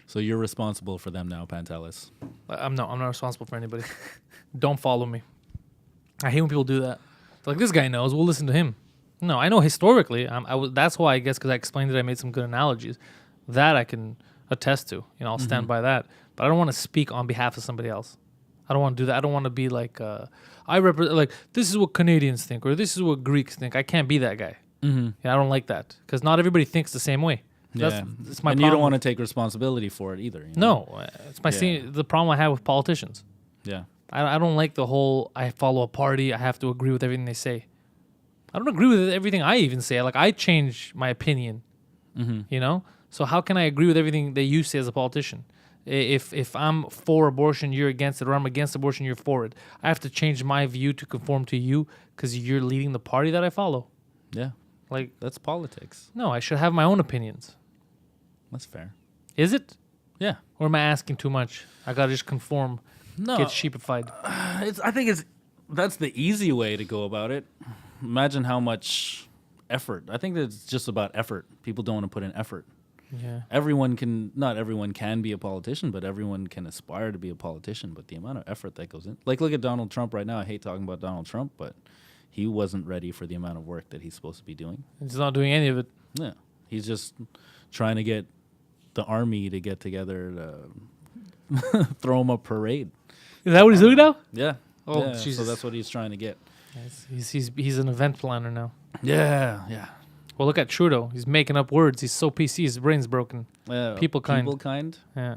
So you're responsible for them now, Pantelis. I'm not responsible for anybody. Don't follow me. I hate when people do that. It's like, this guy knows. We'll listen to him. No, I know historically. That's why, I guess, because I explained it, I made some good analogies. That I can attest to. You know, I'll stand by that. But I don't want to speak on behalf of somebody else. I don't want to do that. I don't want to be like, I represent, like, this is what Canadians think, or this is what Greeks think. I can't be that guy. Yeah, I don't like that. Because not everybody thinks the same way. That's my and problem. you don't want to take responsibility for it either. You know? No, it's the problem I have with politicians. Yeah. I don't like the whole, I follow a party, I have to agree with everything they say. I don't agree with everything I even say. Like, I change my opinion, you know? So how can I agree with everything that you say as a politician? If I'm for abortion, you're against it, or I'm against abortion, you're for it. I have to change my view to conform to you because you're leading the party that I follow. Yeah. Like, That's politics. no, I should have my own opinions. That's fair. Is it? Yeah. Or am I asking too much? I gotta just conform, No. get sheepified. I think that's the easy way to go about it. Imagine how much effort. I think that it's just about effort. People don't want to put in effort. Yeah. Not everyone can be a politician, but everyone can aspire to be a politician. But the amount of effort that goes in, like, look at Donald Trump right now. I hate talking about Donald Trump, but he wasn't ready for the amount of work that he's supposed to be doing. He's not doing any of it. Yeah, he's just trying to get the army to get together to throw him a parade. Is that what he's doing now? Yeah. Oh, yeah, Jesus. so that's what he's trying to get. He's an event planner now. Yeah, yeah. Well, look at Trudeau. He's making up words. He's so PC. His brain's broken. People kind. People kind. Yeah.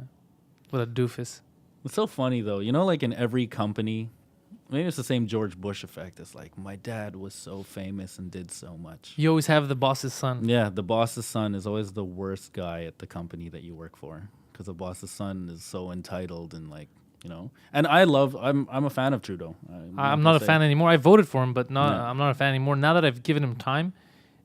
What a doofus. It's so funny though. You know, like in every company, maybe it's the same George Bush effect. It's like, my dad was so famous and did so much. You always have the boss's son. Yeah, the boss's son is always the worst guy at the company that you work for, because the boss's son is so entitled and, like, you know. And I'm a fan of Trudeau. I'm not a fan anymore. I voted for him, but I'm not a fan anymore. Now that I've given him time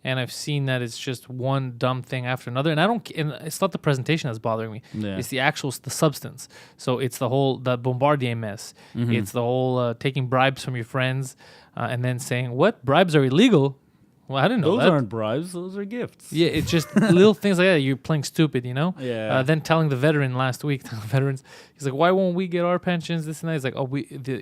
and I've seen that it's just one dumb thing after another. And and it's not the presentation that's bothering me. Yeah. It's the substance. So it's the Bombardier mess. It's the whole taking bribes from your friends and then saying, what? Bribes are illegal? Well, I didn't know Those that. aren't bribes. Those are gifts. Yeah, it's just little things like that. You're playing stupid, you know? Yeah. Then telling the veteran last week, veterans, he's like, why won't we get our pensions, this and that? He's like,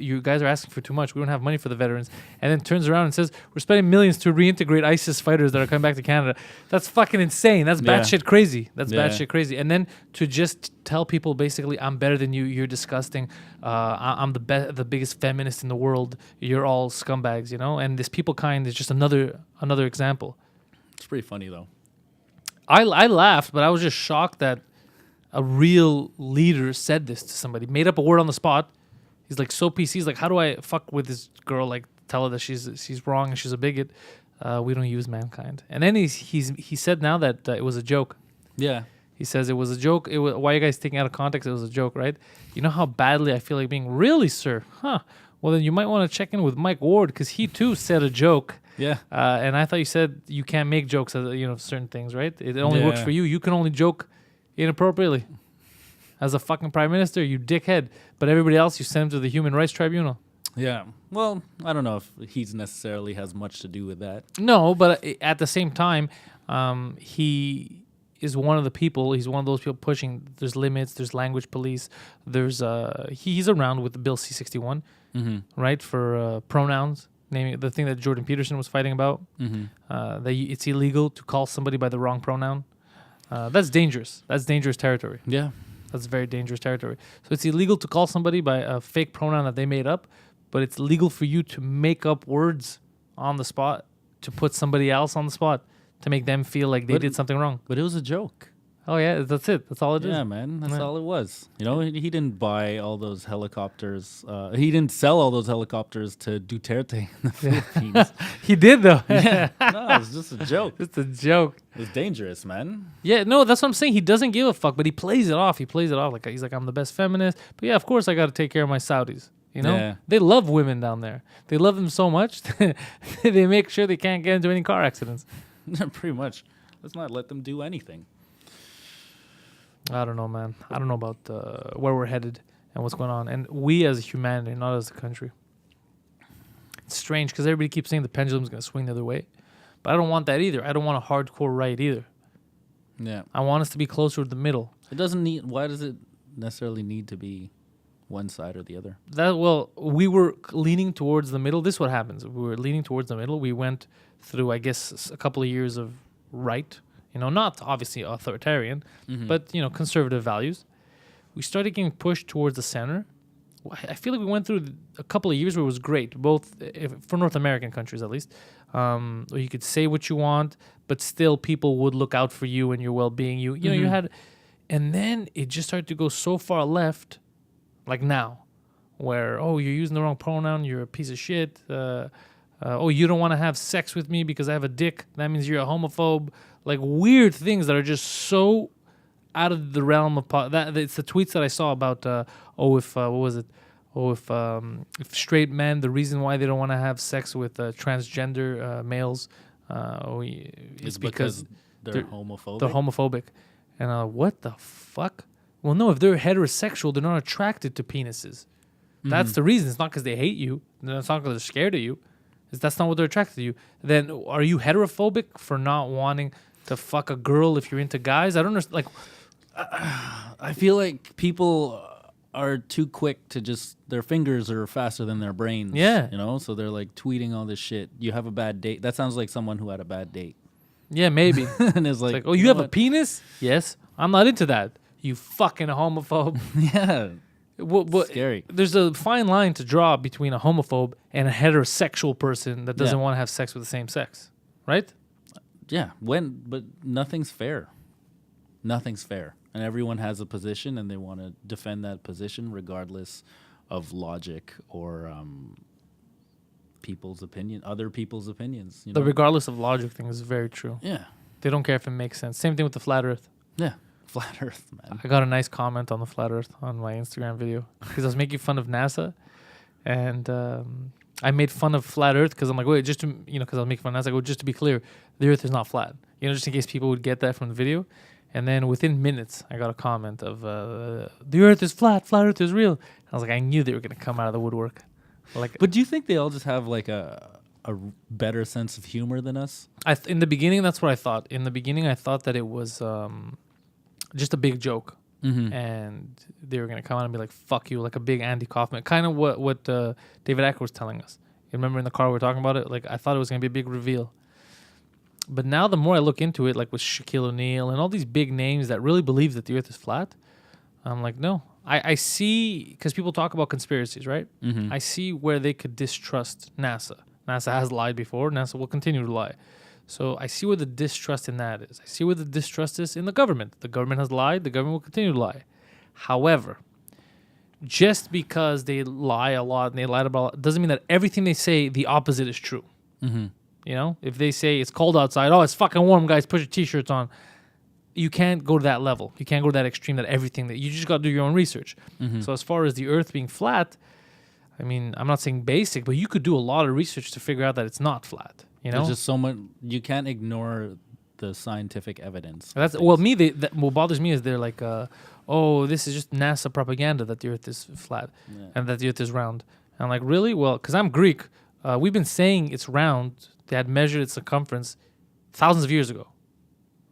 you guys are asking for too much. We don't have money for the veterans. And then turns around and says, we're spending millions to reintegrate ISIS fighters that are coming back to Canada. That's fucking insane. That's batshit crazy. That's batshit crazy. And then to just tell people, basically, I'm better than you. You're disgusting. I'm the biggest feminist in the world. You're all scumbags, you know? And this people kind is just another example. It's pretty funny though. I laughed, but I was just shocked that a real leader said this to somebody, made up a word on the spot. He's like so PC. He's like, how do I fuck with this girl? Like, tell her that she's wrong and she's a bigot. We don't use mankind. And then he said now that it was a joke. Yeah. He says it was a joke. Why are you guys taking it out of context? It was a joke, right? You know how badly I feel like being, really, sir? Huh. Well, then you might want to check in with Mike Ward because he too said a joke. Yeah. And I thought you said you can't make jokes at certain things, right? It only works for you. You can only joke inappropriately. As a fucking prime minister, you dickhead. But everybody else, you send him to the Human Rights Tribunal. Yeah. Well, I don't know if he's necessarily has much to do with that. No, but at the same time, he is one of the people. He's one of those people pushing. There's limits. There's language police. There's he's around with the Bill C-61, right, for pronouns. Naming the thing that Jordan Peterson was fighting about, that it's illegal to call somebody by the wrong pronoun. That's dangerous. That's dangerous territory. Yeah. That's very dangerous territory. So it's illegal to call somebody by a fake pronoun that they made up, but it's legal for you to make up words on the spot to put somebody else on the spot to make them feel like they did something wrong. But it was a joke. Oh, yeah, that's it. That's all it is. Yeah, man. That's all it was. You know, he didn't buy all those helicopters. He didn't sell all those helicopters to Duterte in the Philippines. He did, though. Yeah. No, it's just a joke. It's a joke. It's dangerous, man. Yeah, no, that's what I'm saying. He doesn't give a fuck, but he plays it off. Like he's like, I'm the best feminist. But yeah, of course I got to take care of my Saudis. You know, They love women down there. They love them so much. They make sure they can't get into any car accidents. Pretty much. Let's not let them do anything. I don't know, man. I don't know about where we're headed and what's going on. And we as humanity, not as a country. It's strange because everybody keeps saying the pendulum's going to swing the other way. But I don't want that either. I don't want a hardcore right either. Yeah. I want us to be closer to the middle. It doesn't need... Why does it necessarily need to be one side or the other? We were leaning towards the middle. This is what happens. We were leaning towards the middle. We went through, I guess, a couple of years of right. You know, not obviously authoritarian, but, you know, conservative values. We started getting pushed towards the center. I feel like we went through a couple of years where it was great, both for North American countries at least, where you could say what you want, but still people would look out for you and your well-being. You know, you had, and then it just started to go so far left, like now, where, oh, you're using the wrong pronoun, you're a piece of shit. Oh, you don't want to have sex with me because I have a dick. That means you're a homophobe. Like weird things that are just so out of the realm of that. It's the tweets that I saw about if straight men, the reason why they don't want to have sex with transgender males, is because they're homophobic. They're homophobic, and what the fuck? Well, no, if they're heterosexual, they're not attracted to penises. That's the reason. It's not because they hate you. It's not because they're scared of you. That's not what they're attracted to you. Then are you heterophobic for not wanting to fuck a girl if you're into guys? I don't understand. Like, I feel like people are too quick to just, their fingers are faster than their brains. Yeah. You know, so they're like tweeting all this shit. You have a bad date. That sounds like someone who had a bad date. Yeah, maybe. And it's like, oh, you have a penis? Yes. I'm not into that. You fucking homophobe. Yeah. Scary. There's a fine line to draw between a homophobe and a heterosexual person that doesn't want to have sex with the same sex, right? Yeah, but nothing's fair. Nothing's fair. And everyone has a position and they want to defend that position regardless of logic or other people's opinions. You know? The regardless of logic thing is very true. Yeah. They don't care if it makes sense. Same thing with the flat earth. Yeah. Flat Earth, man. I got a nice comment on the flat Earth on my Instagram video because I was making fun of NASA, and I made fun of flat Earth because I'm like, wait, just to because I was making fun of NASA. I go, just to be clear, the Earth is not flat. You know, just in case people would get that from the video. And then within minutes, I got a comment of the Earth is flat. Flat Earth is real. I was like, I knew they were gonna come out of the woodwork. Like, but do you think they all just have like a better sense of humor than us? in the beginning, that's what I thought. In the beginning, I thought that it was just a big joke, and they were gonna come out and be like, "Fuck you," like a big Andy Kaufman, kind of what David Acker was telling us. You remember in the car we were talking about it? Like, I thought it was gonna be a big reveal. But now the more I look into it, like with Shaquille O'Neal and all these big names that really believe that the Earth is flat, I'm like, no. I see, because people talk about conspiracies, right? I see where they could distrust NASA. NASA has lied before. NASA will continue to lie. So I see where the distrust in that is. I see where the distrust is in the government. The government has lied. The government will continue to lie. However, just because they lie a lot and they lied about a lot, doesn't mean that everything they say, the opposite is true. You know, if they say it's cold outside, oh, it's fucking warm, guys, put your t-shirts on. You can't go to that level. You can't go to that extreme that everything that you just got to do your own research. So as far as the Earth being flat, I mean, I'm not saying basic, but you could do a lot of research to figure out that it's not flat. You know, there's just so much you can't ignore the scientific evidence. That's well, what bothers me is they're like, oh, this is just NASA propaganda that the Earth is flat and that the Earth is round. And I'm like, really? Well, because I'm Greek, we've been saying it's round. They had measured its circumference thousands of years ago.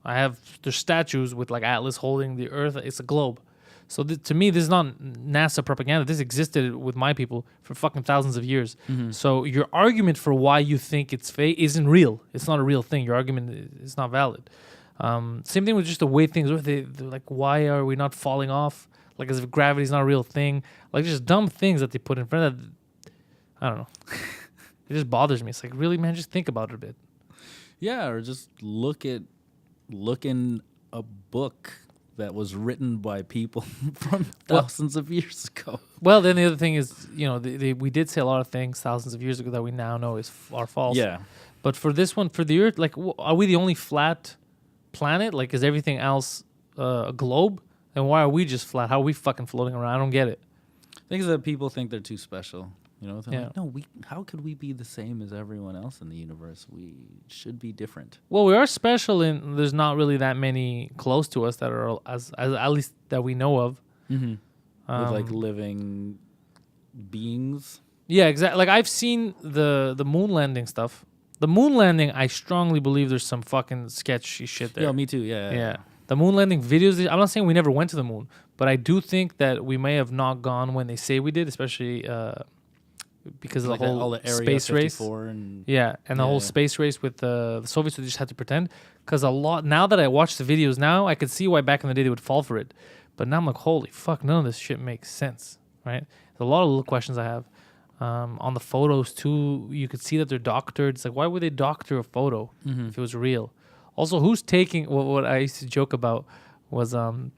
There's statues with like Atlas holding the Earth. It's a globe. So to me, this is not NASA propaganda. This existed with my people for fucking thousands of years. So your argument for why you think it's fake isn't real. It's not a real thing. Your argument is not valid. Same thing with just the way things are. They're like, why are we not falling off? Like as if gravity's not a real thing. Like just dumb things that they put in front of. I don't know. It just bothers me. It's like, really, man, just think about it a bit. Yeah, or just look in a book that was written by people from thousands of years ago. Well, then the other thing is, you know, we did say a lot of things thousands of years ago that we now know are false. Yeah. But for this one, for the Earth, like, are we the only flat planet? Like, is everything else a globe? And why are we just flat? How are we fucking floating around? I don't get it. Things that people think they're too special. You know, they're like, no, how could we be the same as everyone else in the universe? We should be different. Well, we are special in there's not really that many close to us that are as at least that we know of. With like living beings. Yeah, exactly. Like I've seen the moon landing stuff. The moon landing, I strongly believe there's some fucking sketchy shit there. Yeah, me too. Yeah. The moon landing videos, I'm not saying we never went to the moon, but I do think that we may have not gone when they say we did, especially because of like the whole all the Area space race. And the whole space race with the Soviets, they just had to pretend. Because now that I watch the videos now, I could see why back in the day they would fall for it. But now I'm like, holy fuck, none of this shit makes sense, right? There's a lot of little questions I have. On the photos, too, you could see that they're doctored. It's like, why would they doctor a photo if it was real? Also, who's taking... What I used to joke about was the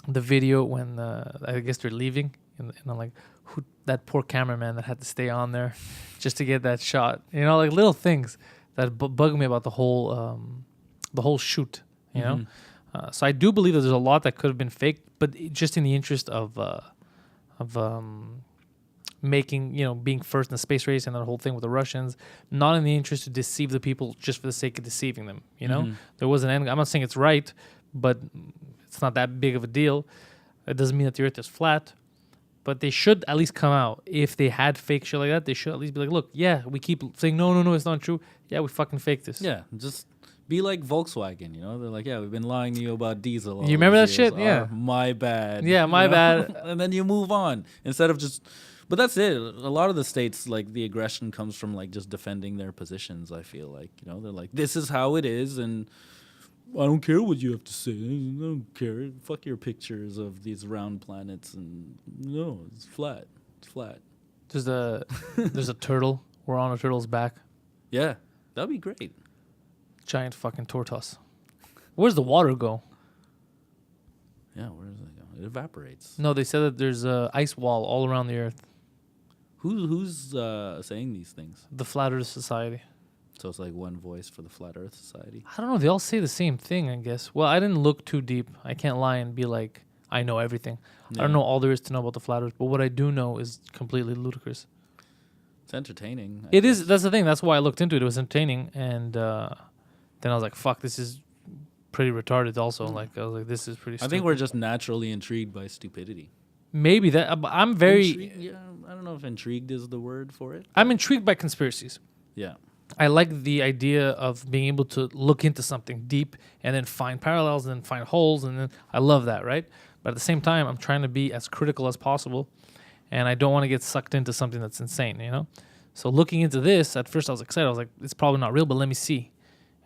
video when I guess they're leaving. And I'm like, that poor cameraman that had to stay on there just to get that shot. You know, like little things that bug me about the whole shoot, you know? So I do believe that there's a lot that could have been faked, but just in the interest of making, you know, being first in the space race and that whole thing with the Russians, not in the interest to deceive the people just for the sake of deceiving them, you know? There was an end. I'm not saying it's right, but it's not that big of a deal. It doesn't mean that the Earth is flat. But they should at least come out. If they had fake shit like that, they should at least be like, look, yeah, we keep saying, no, it's not true. Yeah, we fucking faked this. Yeah, just be like Volkswagen, you know? They're like, yeah, we've been lying to you about diesel. You remember that shit? Yeah. My bad. Yeah, my bad. And then you move on. Instead of just... But that's it. A lot of the states, like, the aggression comes from, like, just defending their positions, I feel like. You know, they're like, this is how it is, and... I don't care what you have to say. I don't care. Fuck your pictures of these round planets. And no, it's flat. It's flat. There's a turtle. We're on a turtle's back. Yeah, that'd be great. Giant fucking tortoise. Where's the water go? Yeah, where does it go? It evaporates. No, they said that there's a ice wall all around the Earth. Who's saying these things? The Flat Earth Society. So it's like one voice for the Flat Earth Society? I don't know. They all say the same thing, I guess. Well, I didn't look too deep. I can't lie and be like, I know everything. Yeah. I don't know all there is to know about the Flat Earth, but what I do know is completely ludicrous. It's entertaining. It is. That's the thing. That's why I looked into it. It was entertaining, and then I was like, fuck, this is pretty retarded. Also, like I was like, this is pretty. I Stupid. think we're just naturally intrigued by stupidity. Maybe that I'm very. Yeah, I don't know if intrigued is the word for it. I'm intrigued by conspiracies. Yeah. I like the idea of being able to look into something deep and then find parallels and then find holes, and then I love that, right? But at the same time, I'm trying to be as critical as possible, and I don't want to get sucked into something that's insane, you know? So looking into this, at first I was excited. I was like, it's probably not real, but let me see.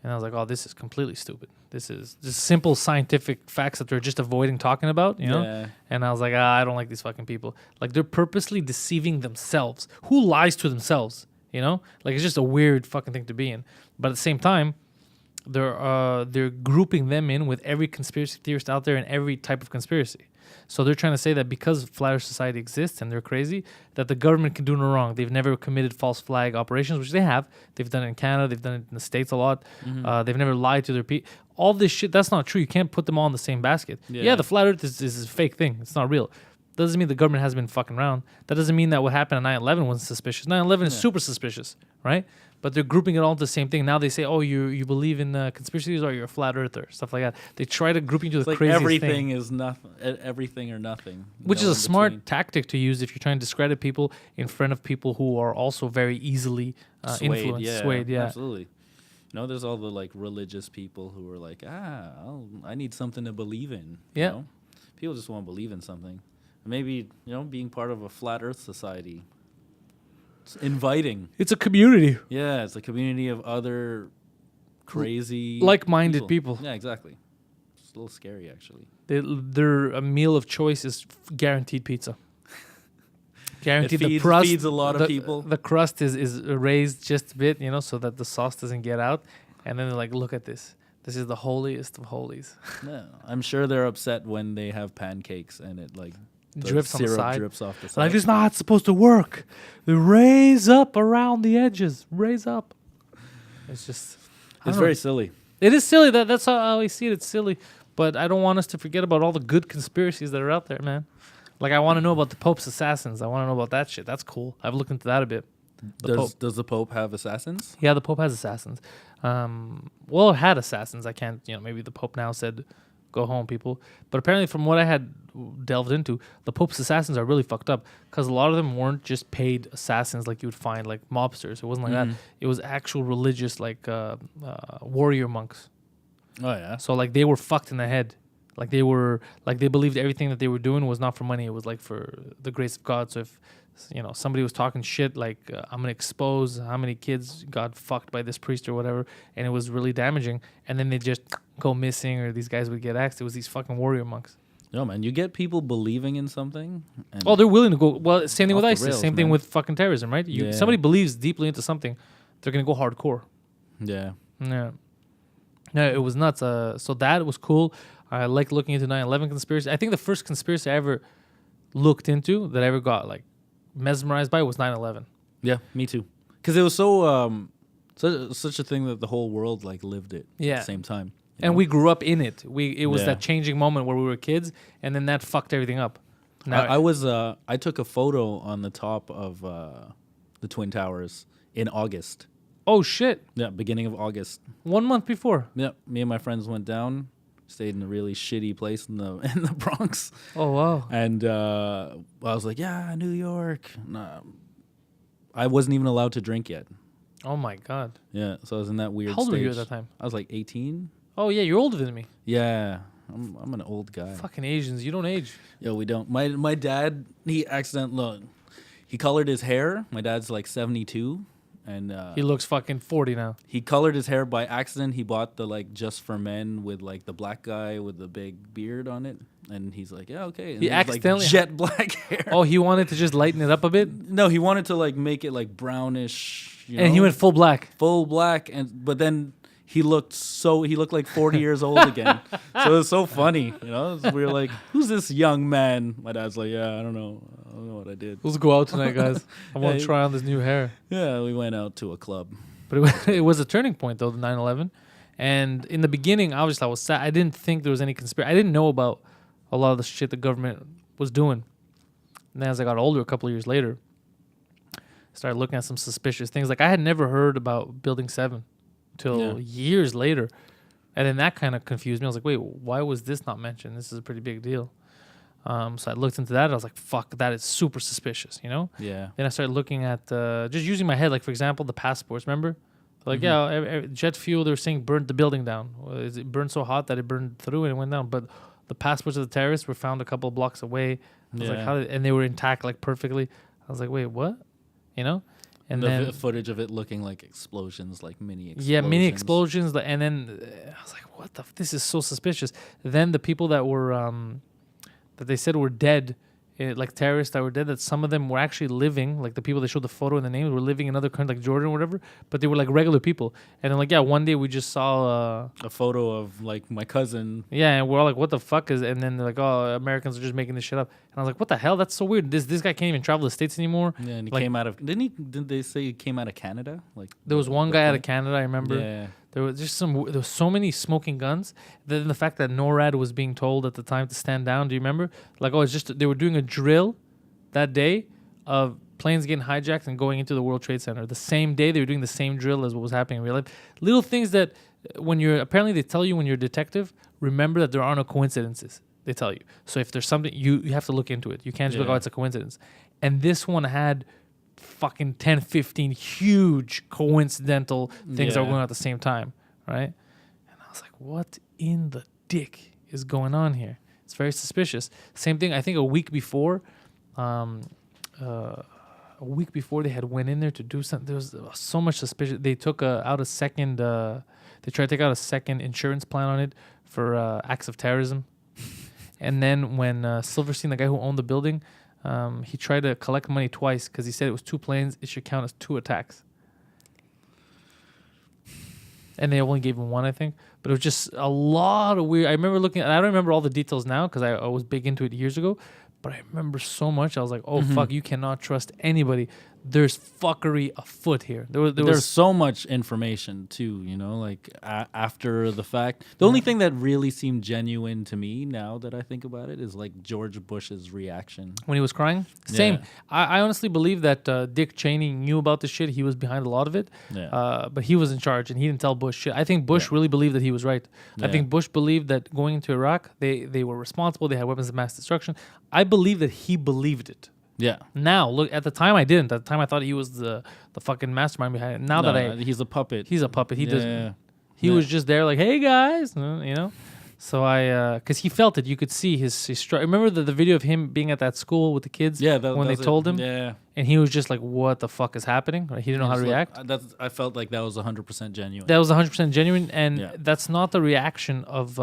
And I was like, oh, this is completely stupid. This is just simple scientific facts that they're just avoiding talking about, you know? Yeah. And I was like, I don't like these fucking people. Like, they're purposely deceiving themselves. Who lies to themselves? You know, like it's just a weird fucking thing to be in. But at the same time, they're grouping them in with every conspiracy theorist out there and every type of conspiracy. So they're trying to say that because Flat Earth Society exists and they're crazy, that the government can do no wrong. They've never committed false flag operations, which they have. They've done it in Canada. They've done it in the States a lot. They've never lied to their people. All this shit, that's not true. You can't put them all in the same basket. Yeah, the Flat Earth is a fake thing. It's not real. Doesn't mean the government has been fucking around. That doesn't mean that what happened on 9/11 wasn't suspicious. 9/11 is super suspicious, right? But they're grouping it all into the same thing. Now they say, oh, you believe in conspiracies or you're a flat earther, stuff like that. They try to group you into the Like craziest everything thing. is nothing, everything or nothing. Which no is a in smart between. tactic to use if you're trying to discredit people in front of people who are also very easily influenced, swayed. Yeah, Absolutely. You know, there's all the like religious people who are like, I need something to believe in. Yeah. You know? People just want to believe in something. Maybe, you know, being part of a flat earth society. It's inviting. it's a community, Yeah, it's a community of other crazy like-minded people. Yeah, exactly. It's a little scary actually. Their meal of choice is guaranteed pizza. Guaranteed the feeds- crust feeds a lot of people. The crust is raised just a bit, you know, so that the sauce doesn't get out. And then they're like, look at this. This is the holiest of holies. No, I'm sure they're upset when they have pancakes and it like the Drips on the syrup side. drips off the side. Like, it's not supposed to work. Raise up around the edges. Raise up. It's just... It's very silly. It is silly. That's how I see it. It's silly. But I don't want us to forget about all the good conspiracies that are out there, man. Like, I want to know about the Pope's assassins. I want to know about that shit. That's cool. I've looked into that a bit. Does the Pope have assassins? Yeah, the Pope has assassins. Well, it had assassins. I can't, maybe the Pope now said, go home, people. But apparently, from what I had delved into, the Pope's assassins are really fucked up because a lot of them weren't just paid assassins like you would find, like mobsters. It wasn't like that. It was actual religious, like warrior monks. Oh, yeah. So, like, they were fucked in the head. Like, they believed everything that they were doing was not for money. It was, like, for the grace of God. So, if, somebody was talking shit, like, I'm going to expose how many kids got fucked by this priest or whatever, and it was really damaging, and then they just go missing or these guys would get axed. It was these fucking warrior monks. No, man. You get people believing in something. And Oh, they're willing to go. Well, same thing with Off the ISIS. rails, Same thing man. with fucking terrorism, right? Yeah. Somebody believes deeply into something, they're going to go hardcore. Yeah. Yeah. No, it was nuts. So that was cool. I like looking into 9/11 conspiracy. I think the first conspiracy I ever looked into that I ever got like mesmerized by was 9/11. Yeah, me too. Because it was so such a thing that the whole world like lived it Yeah. at the same time. you And know? we grew up in it. It was Yeah. that changing moment where we were kids, and then that fucked everything up. Now, I took a photo on the top of the Twin Towers in August. oh shit! Yeah, beginning of August. 1 month before. Yeah, me and my friends went down, stayed in a really shitty place in the Bronx, Oh wow! and I was like, yeah, New York. Nah. I wasn't even allowed to drink yet. Oh my god! Yeah, so I was in that weird How old were you at stage. that time? I was like 18. Oh yeah, you're older than me. Yeah, I'm an old guy. Fucking Asians, you don't age. Yo, we don't. My dad, he he colored his hair. My dad's like 72, and He looks fucking 40 now. he colored his hair by accident. He bought the like Just for Men with like the black guy with the big beard on it, and he's like, yeah, okay. And He it was, accidentally- like, jet black hair. Oh, he wanted to just lighten it up a bit, No, he wanted to like make it like brownish. You and he know? went full black. full black, but then he looked like 40 years old again. So it was so funny, you know. We were like, "Who's this young man?" My dad's like, "Yeah, I don't know what I did." Let's go out tonight, guys. I want to Yeah. try on this new hair. Yeah, we went out to a club. But it was a turning point, though, the 9/11. And in the beginning, obviously, I was sad. I didn't think there was any conspiracy. I didn't know about a lot of the shit the government was doing. And then as I got older, a couple of years later, I started looking at some suspicious things. Like, I had never heard about Building 7. till years later. And then that kind of confused me. I was like, wait, why was this not mentioned? This is a pretty big deal. So I looked into that. I was like, fuck, that is super suspicious, you know? Yeah. Then I started looking at just using my head. Like, for example, the passports, remember? Like, jet fuel, they were saying burnt the building down. It burned so hot that it burned through and it went down. But the passports of the terrorists were found a couple of blocks away. I was like, and they were intact, like, perfectly. I was like, wait, what? You know? And then footage of it looking like explosions, like mini explosions. Yeah, mini explosions. And then I was like, what the this is so suspicious. Then the people that were that they said were dead, like terrorists that were dead, that some of them were actually living, like the people they showed the photo and the names were living in other countries like Jordan or whatever, but they were like regular people. And then like, one day we just saw a photo of like my cousin. Yeah, and we're all like, what the fuck is, and then they're like, oh, Americans are just making this shit up. And I was like, what the hell? That's so weird. This guy can't even travel the States anymore. Yeah, and he like, came out of, didn't they say he came out of Canada? Like there was one guy out of Canada, I remember. Yeah. There was so many smoking guns. Then the fact that NORAD was being told at the time to stand down. Do you remember? Like, it's just, they were doing a drill that day of planes getting hijacked and going into the World Trade Center. The same day, they were doing the same drill as what was happening in real life. Little things that apparently they tell you when you're a detective, remember that there are no coincidences. They tell you. So if there's something, you have to look into it. You can't just look, it's a coincidence. And this one had fucking 10, 15 huge coincidental things that were going on at the same time, right? And I was like, what in the dick is going on here? It's very suspicious. Same thing, I think a week before they had went in there to do something. There was so much suspicion. They took out a second, they tried to take out a second insurance plan on it for acts of terrorism. And then when Silverstein, the guy who owned the building, he tried to collect money twice because he said it was 2 planes. It should count as 2 attacks. And they only gave him 1, I think. But it was just a lot of weird. I remember looking. I don't remember all the details now because I was big into it years ago. But I remember so much. I was like, oh, fuck, you cannot trust anybody. There's fuckery afoot here. There's so much information, too, you know, like after the fact. The only thing that really seemed genuine to me now that I think about it is like George Bush's reaction. When he was crying? Same. Yeah. I honestly believe that Dick Cheney knew about this shit. He was behind a lot of it. Yeah. But he was in charge and he didn't tell Bush shit. I think Bush really believed that he was right. Yeah. I think Bush believed that going into Iraq, they were responsible. They had weapons of mass destruction. I believe that he believed it. Yeah. Now, look, at the time I didn't. At the time I thought he was the fucking mastermind behind it. Now he's a puppet. He's a puppet. He doesn't. He was just there like, hey guys, you know. So because he felt it, you could see his remember the video of him being at that school with the kids? Yeah, when they told him. Yeah. And he was just like, what the fuck is happening? He didn't know how to react. I felt like that was 100% genuine. That was 100% genuine, and that's not the reaction of.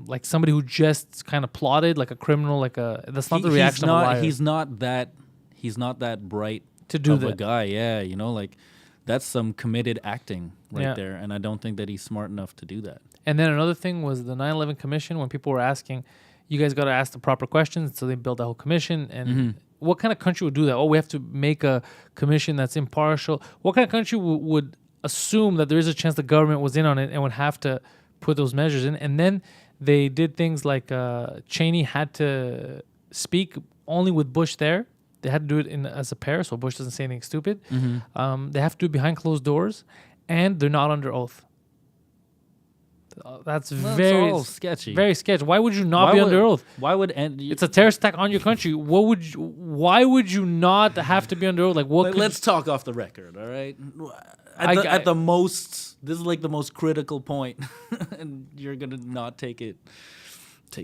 Like somebody who just kind of plotted, like a criminal, that's not the reaction of a liar. He's not that bright to do that. A guy, yeah, you know, like that's some committed acting there, and I don't think that he's smart enough to do that. And then another thing was the 9/11 commission. When people were asking, you guys got to ask the proper questions, so they built a whole commission. And what kind of country would do that? Oh, we have to make a commission that's impartial. What kind of country would assume that there is a chance the government was in on it and would have to put those measures in? And then they did things like Cheney had to speak only with Bush there. They had to do it as a pair, so Bush doesn't say anything stupid. They have to do it behind closed doors, and they're not under oath. That's very sketchy. Very sketchy. Why would you not be under oath? Why would it's a terrorist attack on your country? Why would you not have to be under oath? Let's talk off the record, all right? At the most, this is like the most critical point, and you're gonna not take it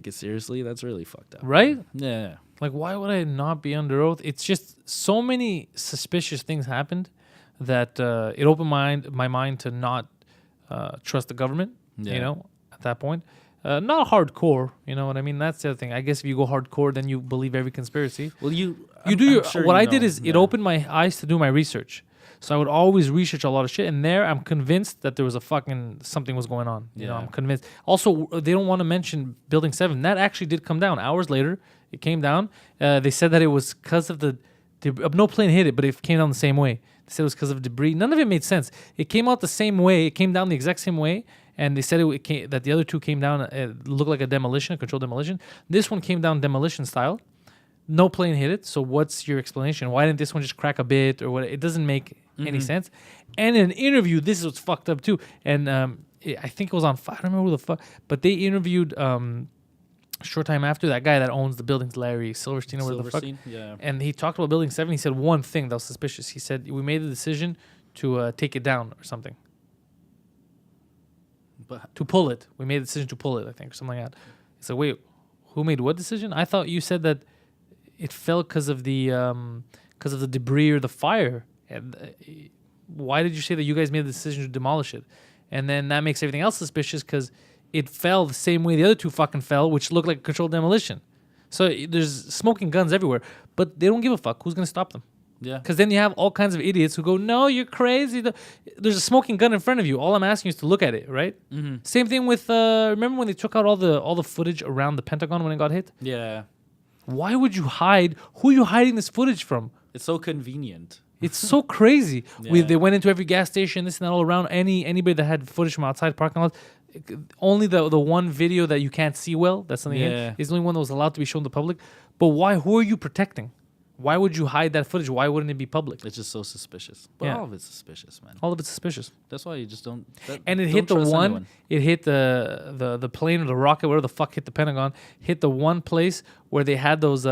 seriously. That's really fucked up, right? Yeah. Like, why would I not be under oath? It's just so many suspicious things happened that it opened my mind to not trust the government. You know, at that point, not hardcore. You know what I mean? That's the other thing. I guess if you go hardcore, then you believe every conspiracy. Well, what I did is it opened my eyes to do my research. So I would always research a lot of shit, and there I'm convinced that there was something was going on. You know, I'm convinced. Also, they don't want to mention Building 7. That actually did come down. Hours later, it came down. They said that it was because of no plane hit it, but it came down the same way. They said it was because of debris. None of it made sense. It came out the same way. It came down the exact same way, and they said that the other two came down. It looked like a controlled demolition. This one came down demolition style. No plane hit it. So what's your explanation? Why didn't this one just crack a bit or what? It doesn't make any sense. And in an interview, this is what's fucked up too. And I think it was on, I don't remember who the fuck, but they interviewed a short time after that guy that owns the buildings, Larry Silverstein or whatever the fuck. Yeah. And he talked about Building 7. He said one thing that was suspicious. He said, we made the decision to take it down or something. But To pull it. We made the decision to pull it, I think, or something like that. He said, wait, who made what decision? I thought you said that it fell because of the debris or the fire. And why did you say that you guys made the decision to demolish it? And then that makes everything else suspicious because it fell the same way the other two fucking fell, which looked like a controlled demolition. So there's smoking guns everywhere, but they don't give a fuck. Who's going to stop them? yeah. Because then you have all kinds of idiots who go, no, you're crazy. There's a smoking gun in front of you. All I'm asking you is to look at it, right? Mm-hmm. Same thing with, remember when they took out all the footage around the Pentagon when it got hit? Yeah. Why would you hide? Who are you hiding this footage from? It's so convenient. It's so crazy. Yeah. They went into every gas station, this and that, all around. Anybody that had footage from outside parking lots, only the one video that you can't see well, that's something is the only one that was allowed to be shown to the public. But why? Who are you protecting? Why would you hide that footage? Why wouldn't it be public? It's just so suspicious. But Yeah. all of it's suspicious, man. All of it's suspicious. That's why you just don't. And it don't hit the trust one. anyone. It hit the plane or the rocket, whatever the fuck hit the Pentagon. Hit the one place where they had those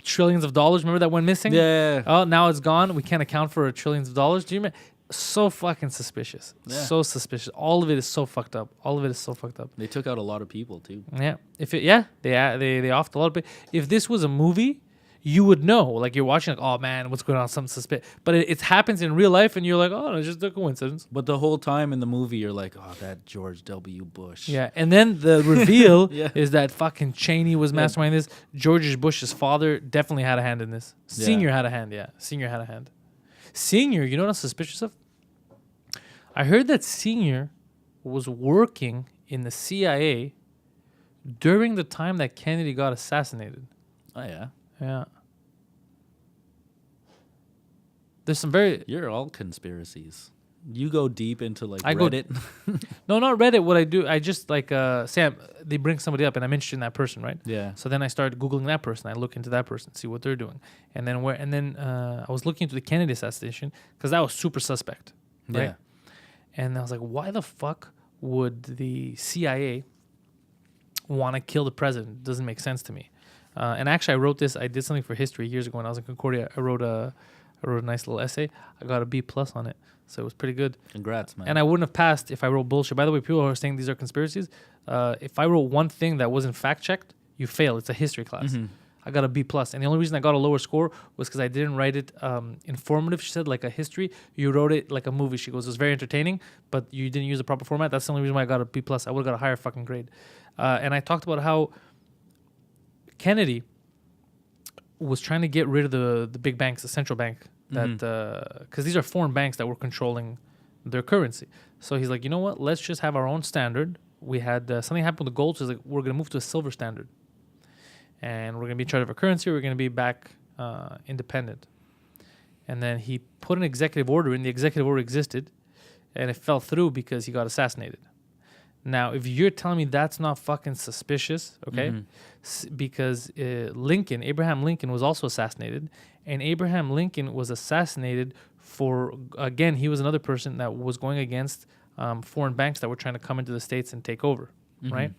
trillions of dollars. Remember that went missing? Yeah. Oh, now it's gone. We can't account for trillions of dollars. Do you remember? So fucking suspicious. Yeah. So suspicious. All of it is so fucked up. All of it is so fucked up. They took out a lot of people too. Yeah. They offed a lot of people. If this was a movie, you would know. Like you're watching, like, oh man, what's going on? Something suspicious. But it happens in real life, and you're like, oh, it's just a coincidence. But the whole time in the movie, you're like, oh, that George W. Bush. Yeah, and then the reveal Yeah. is that fucking Cheney was Yeah. masterminding this. George Bush's father definitely had a hand in this. Yeah. Senior had a hand, yeah. Senior had a hand. Senior, you know what I'm suspicious of? I heard that Senior was working in the CIA during the time that Kennedy got assassinated. Oh yeah. Yeah. There's some very... You're all conspiracies. You go deep into like I go- Reddit. No, not Reddit. What I do, I just like, Sam, they bring somebody up and I'm interested in that person, right? Yeah. So then I started Googling that person. I look into that person, see what they're doing. And then I was looking into the Kennedy assassination because that was super suspect, right? Yeah. And I was like, why the fuck would the CIA want to kill the president? Doesn't make sense to me. And actually, I wrote this. I did something for history years ago when I was in Concordia. I wrote a nice little essay. I got a B+ on it, so it was pretty good. Congrats, man. And I wouldn't have passed if I wrote bullshit. By the way, people who are saying these are conspiracies, if I wrote one thing that wasn't fact checked, you fail. It's a history class. Mm-hmm. I got a B+. And the only reason I got a lower score was because I didn't write it informative. She said, like a history. You wrote it like a movie. She goes, it was very entertaining, but you didn't use the proper format. That's the only reason why I got a B+. I would have got a higher fucking grade. And I talked about how Kennedy was trying to get rid of the big banks, the central bank, that because these are foreign banks that were controlling their currency. So he's like, you know what? Let's just have our own standard. We had something happen with the gold. So he's like, we're going to move to a silver standard. And we're going to be in charge of our currency. We're going to be back independent. And then he put an executive order in. The executive order existed. And it fell through because he got assassinated. Now, if you're telling me that's not fucking suspicious, okay? Because Abraham Lincoln was also assassinated. And Abraham Lincoln was assassinated for, again, he was another person that was going against foreign banks that were trying to come into the States and take over, right?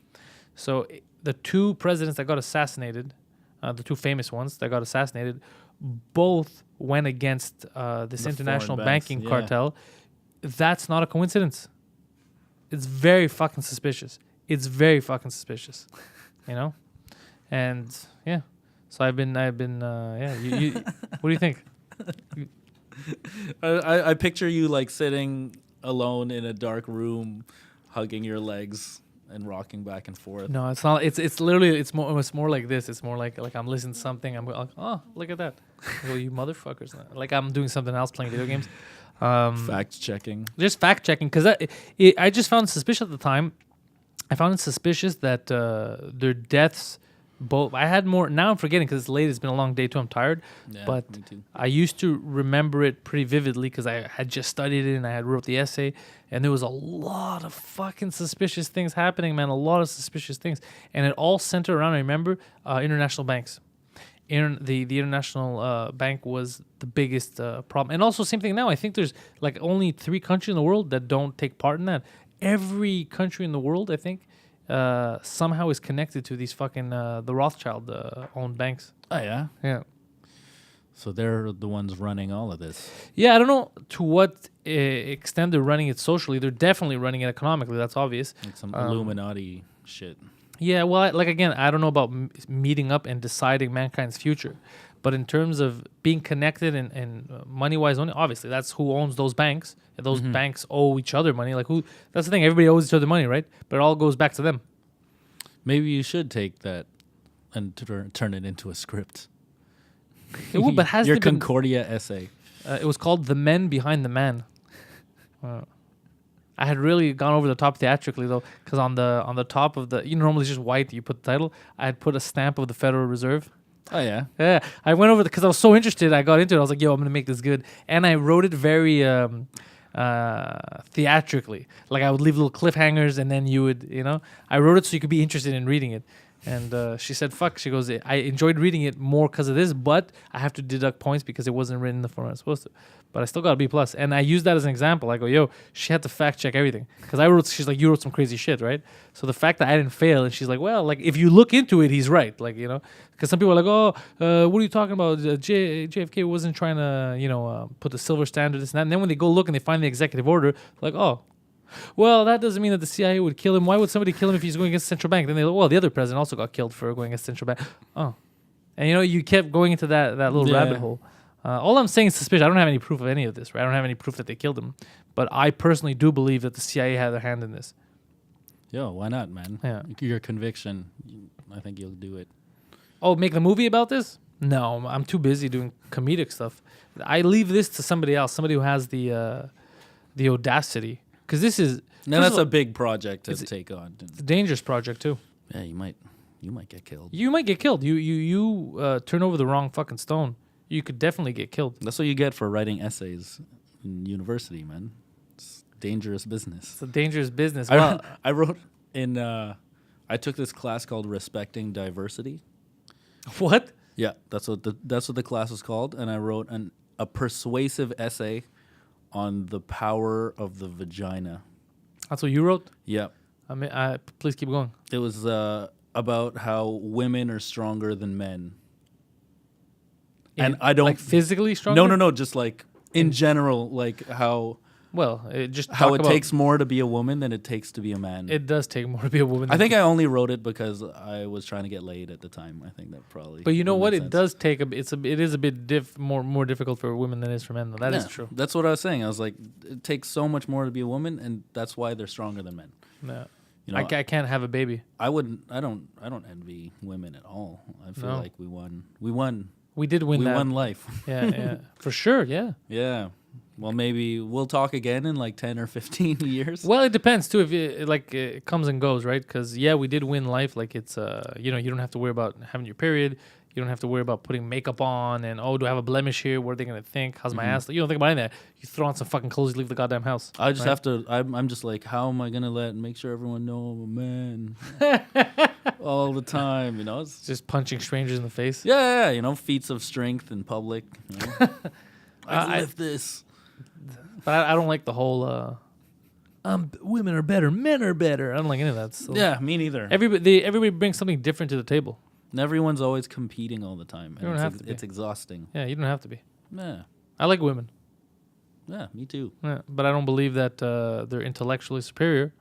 So the two presidents that got assassinated, the two famous ones that got assassinated, both went against this The international foreign banks, banking yeah. cartel. That's not a coincidence. It's very fucking suspicious. It's very fucking suspicious, you know? And yeah, so I've been, yeah. You what do you think? I picture you like sitting alone in a dark room, hugging your legs and rocking back and forth. No, it's not. It's literally it's more like this. It's more like I'm listening to something. I'm like, oh, look at that. I go, you motherfuckers! Like I'm doing something else, playing video games. Fact checking. Just fact checking because I just found suspicious at the time. I found it suspicious that their deaths. Both I had more. Now I'm forgetting because it's late. It's been a long day too. I'm tired. Yeah, But me too. I used to remember it pretty vividly because I had just studied it and I had wrote the essay. And there was a lot of fucking suspicious things happening, man. A lot of suspicious things. And it all centered around, I remember, international banks. the international bank was the biggest problem. And also, same thing now. I think there's like only 3 countries in the world that don't take part in that. Every country in the world, I think, somehow is connected to these fucking the Rothschild owned banks. Oh yeah. Yeah. So they're the ones running all of this. Yeah, I don't know to what extent they're running it socially. They're definitely running it economically. That's obvious. Like some Illuminati shit. Yeah, well, like again, I don't know about meeting up and deciding mankind's future, but in terms of being connected and money-wise, obviously that's who owns those banks. And those banks owe each other money. Like who? That's the thing. Everybody owes each other money, right? But it all goes back to them. Maybe you should take that and turn it into a script. It would, but has your there been- Concordia essay. It was called "The Men Behind the Man." I had really gone over the top theatrically though, because on the top of the normally it's just white. You put the title. I had put a stamp of the Federal Reserve. Oh yeah. Yeah, I went over because I was so interested. I got into it. I was like, "Yo, I'm gonna make this good," and I wrote it very theatrically. Like I would leave little cliffhangers, and then you would, I wrote it so you could be interested in reading it. And she said, "Fuck." She goes, "I enjoyed reading it more because of this, but I have to deduct points because it wasn't written in the format I was supposed to. But I still got a B plus." And I used that as an example. I go, "Yo," she had to fact check everything because I wrote. She's like, "You wrote some crazy shit, right?" So the fact that I didn't fail, and she's like, "Well, like if you look into it, he's right." Like because some people are like, "Oh, what are you talking about? JFK wasn't trying to put the silver standard this and that." And then when they go look and they find the executive order, like, "Oh." Well, that doesn't mean that the CIA would kill him. Why would somebody kill him if he's going against the central bank? Then they the other president also got killed for going against the central bank. Oh. And you kept going into that little rabbit hole. All I'm saying is suspicious. I don't have any proof of any of this, right? I don't have any proof that they killed him. But I personally do believe that the CIA had their hand in this. Yo, why not, man? Yeah. Your conviction, I think you'll do it. Oh, make the movie about this? No, I'm too busy doing comedic stuff. I leave this to somebody else, somebody who has the audacity. Because this is... No, that's a big project to take on. It's a dangerous project, too. Yeah, you might get killed. You might get killed. You turn over the wrong fucking stone. You could definitely get killed. That's what you get for writing essays in university, man. It's dangerous business. It's a dangerous business. I wrote in... I took this class called Respecting Diversity. What? Yeah, that's what the class was called. And I wrote a persuasive essay on the power of the vagina. That's what you wrote? Yeah. Please keep going. It was about how women are stronger than men. And I don't... Like physically stronger? No. Just like in general, like how... Well, how it takes more to be a woman than it takes to be a man. It does take more to be a woman. I think I only wrote it because I was trying to get laid at the time. I think that probably... But you know what? It does take it is a bit more difficult for women than it is for men. Though. That is true. That's what I was saying. I was like, it takes so much more to be a woman, and that's why they're stronger than men. Yeah. I can't have a baby. I don't envy women at all. I feel like we won. We did win. We that. won life. Yeah, for sure. Yeah. Yeah. Well, maybe we'll talk again in like 10 or 15 years. Well, it depends too. If it comes and goes, right? Because we did win life. Like it's you don't have to worry about having your period. You don't have to worry about putting makeup on and do I have a blemish here? What are they gonna think? How's my ass? You don't think about any of that. You throw on some fucking clothes, you leave the goddamn house. I just have to. I'm just like, how am I gonna make sure everyone know I'm a man all the time? It's just punching strangers in the face. Yeah. Feats of strength in public. I lift this. But I don't like the whole women are better, men are better. I don't like any of that. So. Yeah, me neither. Everybody brings something different to the table. And everyone's always competing all the time. You don't have to be. It's exhausting. Yeah, you don't have to be. Yeah. I like women. Yeah, me too. Yeah, but I don't believe that they're intellectually superior,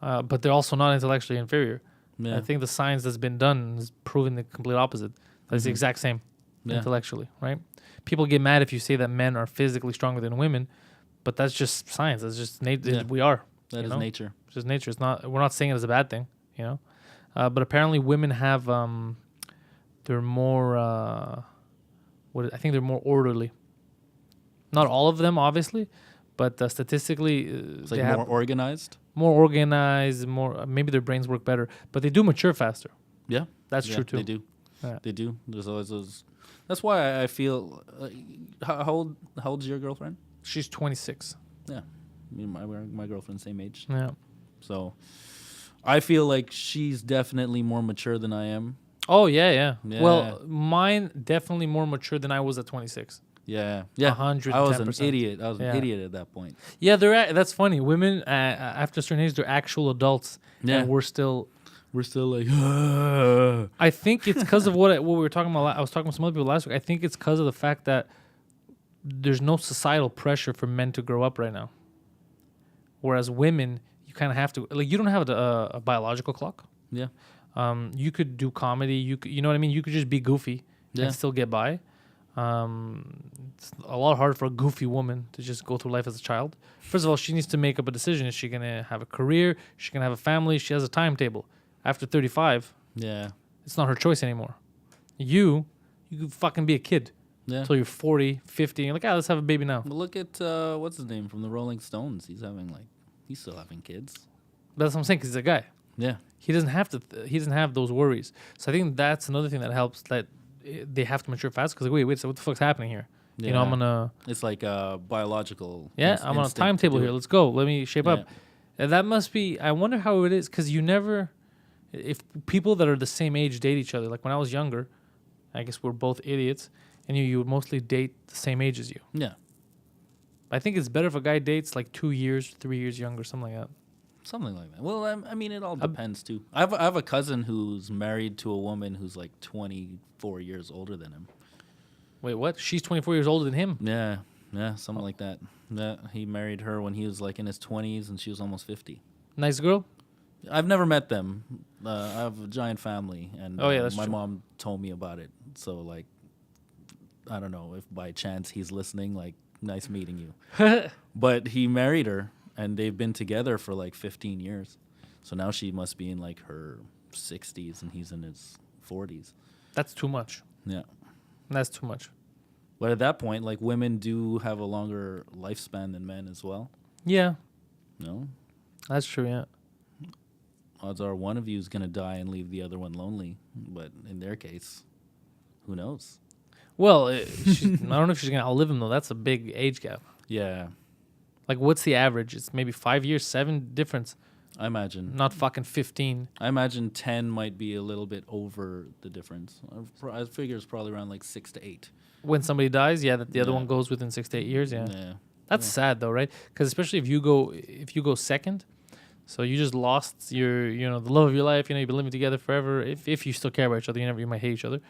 but they're also not intellectually inferior. Yeah. I think the science that's been done is proving the complete opposite. It's the exact same intellectually, right? People get mad if you say that men are physically stronger than women, but that's just science. That's just we are. That is nature. It's just nature. It's not. We're not saying it as a bad thing, But apparently, women have they're more. I think they're more orderly. Not all of them, obviously, but statistically, it's like more organized. More organized. More maybe their brains work better, but they do mature faster. Yeah, that's true too. They do. Yeah. They do. There's always those. That's why I feel. How old's your girlfriend? She's 26. Yeah, me and my girlfriend's same age. Yeah. So, I feel like she's definitely more mature than I am. Oh yeah. Yeah. Well, mine definitely more mature than I was at 26. Yeah. 110%. I was an idiot. I was an Yeah. idiot at that point. Yeah, that's funny. Women after a certain age, they're actual adults, Yeah. and we're still like, I think it's because of what we were talking about. I was talking with some other people last week. I think it's because of the fact that there's no societal pressure for men to grow up right now. Whereas women, you kind of have to. Like, you don't have a biological clock. yeah. You could do comedy. You know what I mean. You could just be goofy Yeah. and still get by. It's a lot harder for a goofy woman to just go through life as a child. First of all, she needs to make up a decision. Is she gonna have a career? Is she gonna have a family? She has a timetable. After 35. Yeah. It's not her choice anymore. You could fucking be a kid Yeah. until you're 40, 50. And you're like, let's have a baby now. Well, look at what's his name from the Rolling Stones. He's still having kids. That's what I'm saying, because he's a guy. Yeah. He doesn't have to. He doesn't have those worries. So I think that's another thing that helps. That they have to mature fast. Because wait, so what the fuck's happening here? Yeah. You know, I'm gonna. It's like biological. Yeah, I'm on a timetable here. Let's go. Let me shape up. And that must be. I wonder how it is, because you never. If people that are the same age date each other, like when I was younger, I guess we're both idiots, and you would mostly date the same age as you. Yeah. I think it's better if a guy dates like 2 years, 3 years younger, something like that. Something like that. Well, I mean, it all depends too. I have a cousin who's married to a woman who's like 24 years older than him. Wait, what? She's 24 years older than him? Yeah, something like that. Yeah, he married her when he was like in his 20s and she was almost 50. Nice girl? I've never met them. I have a giant family, and that's my true. mom told me about it. So, like, I don't know if by chance he's listening. Like, nice meeting you. But he married her, and they've been together for like 15 years. So now she must be in like her 60s, and he's in his 40s. That's too much. Yeah. That's too much. But at that point, like, women do have a longer lifespan than men as well. Yeah, No? that's true, yeah. Odds are one of you is going to die and leave the other one lonely. But in their case, who knows? Well, I don't know if she's going to outlive him, though. That's a big age gap. Yeah, Like, what's the average? It's maybe 5 years, 7 difference. I imagine. Not fucking 15. I imagine 10 might be a little bit over the difference. I figure it's probably around like 6 to 8. When somebody dies, yeah, that the other Yeah. one goes within 6 to 8 years, yeah. Yeah. That's sad, though, right? Because especially if you go second, so you just lost the love of your life. You've been living together forever. If you still care about each other, you might hate each other.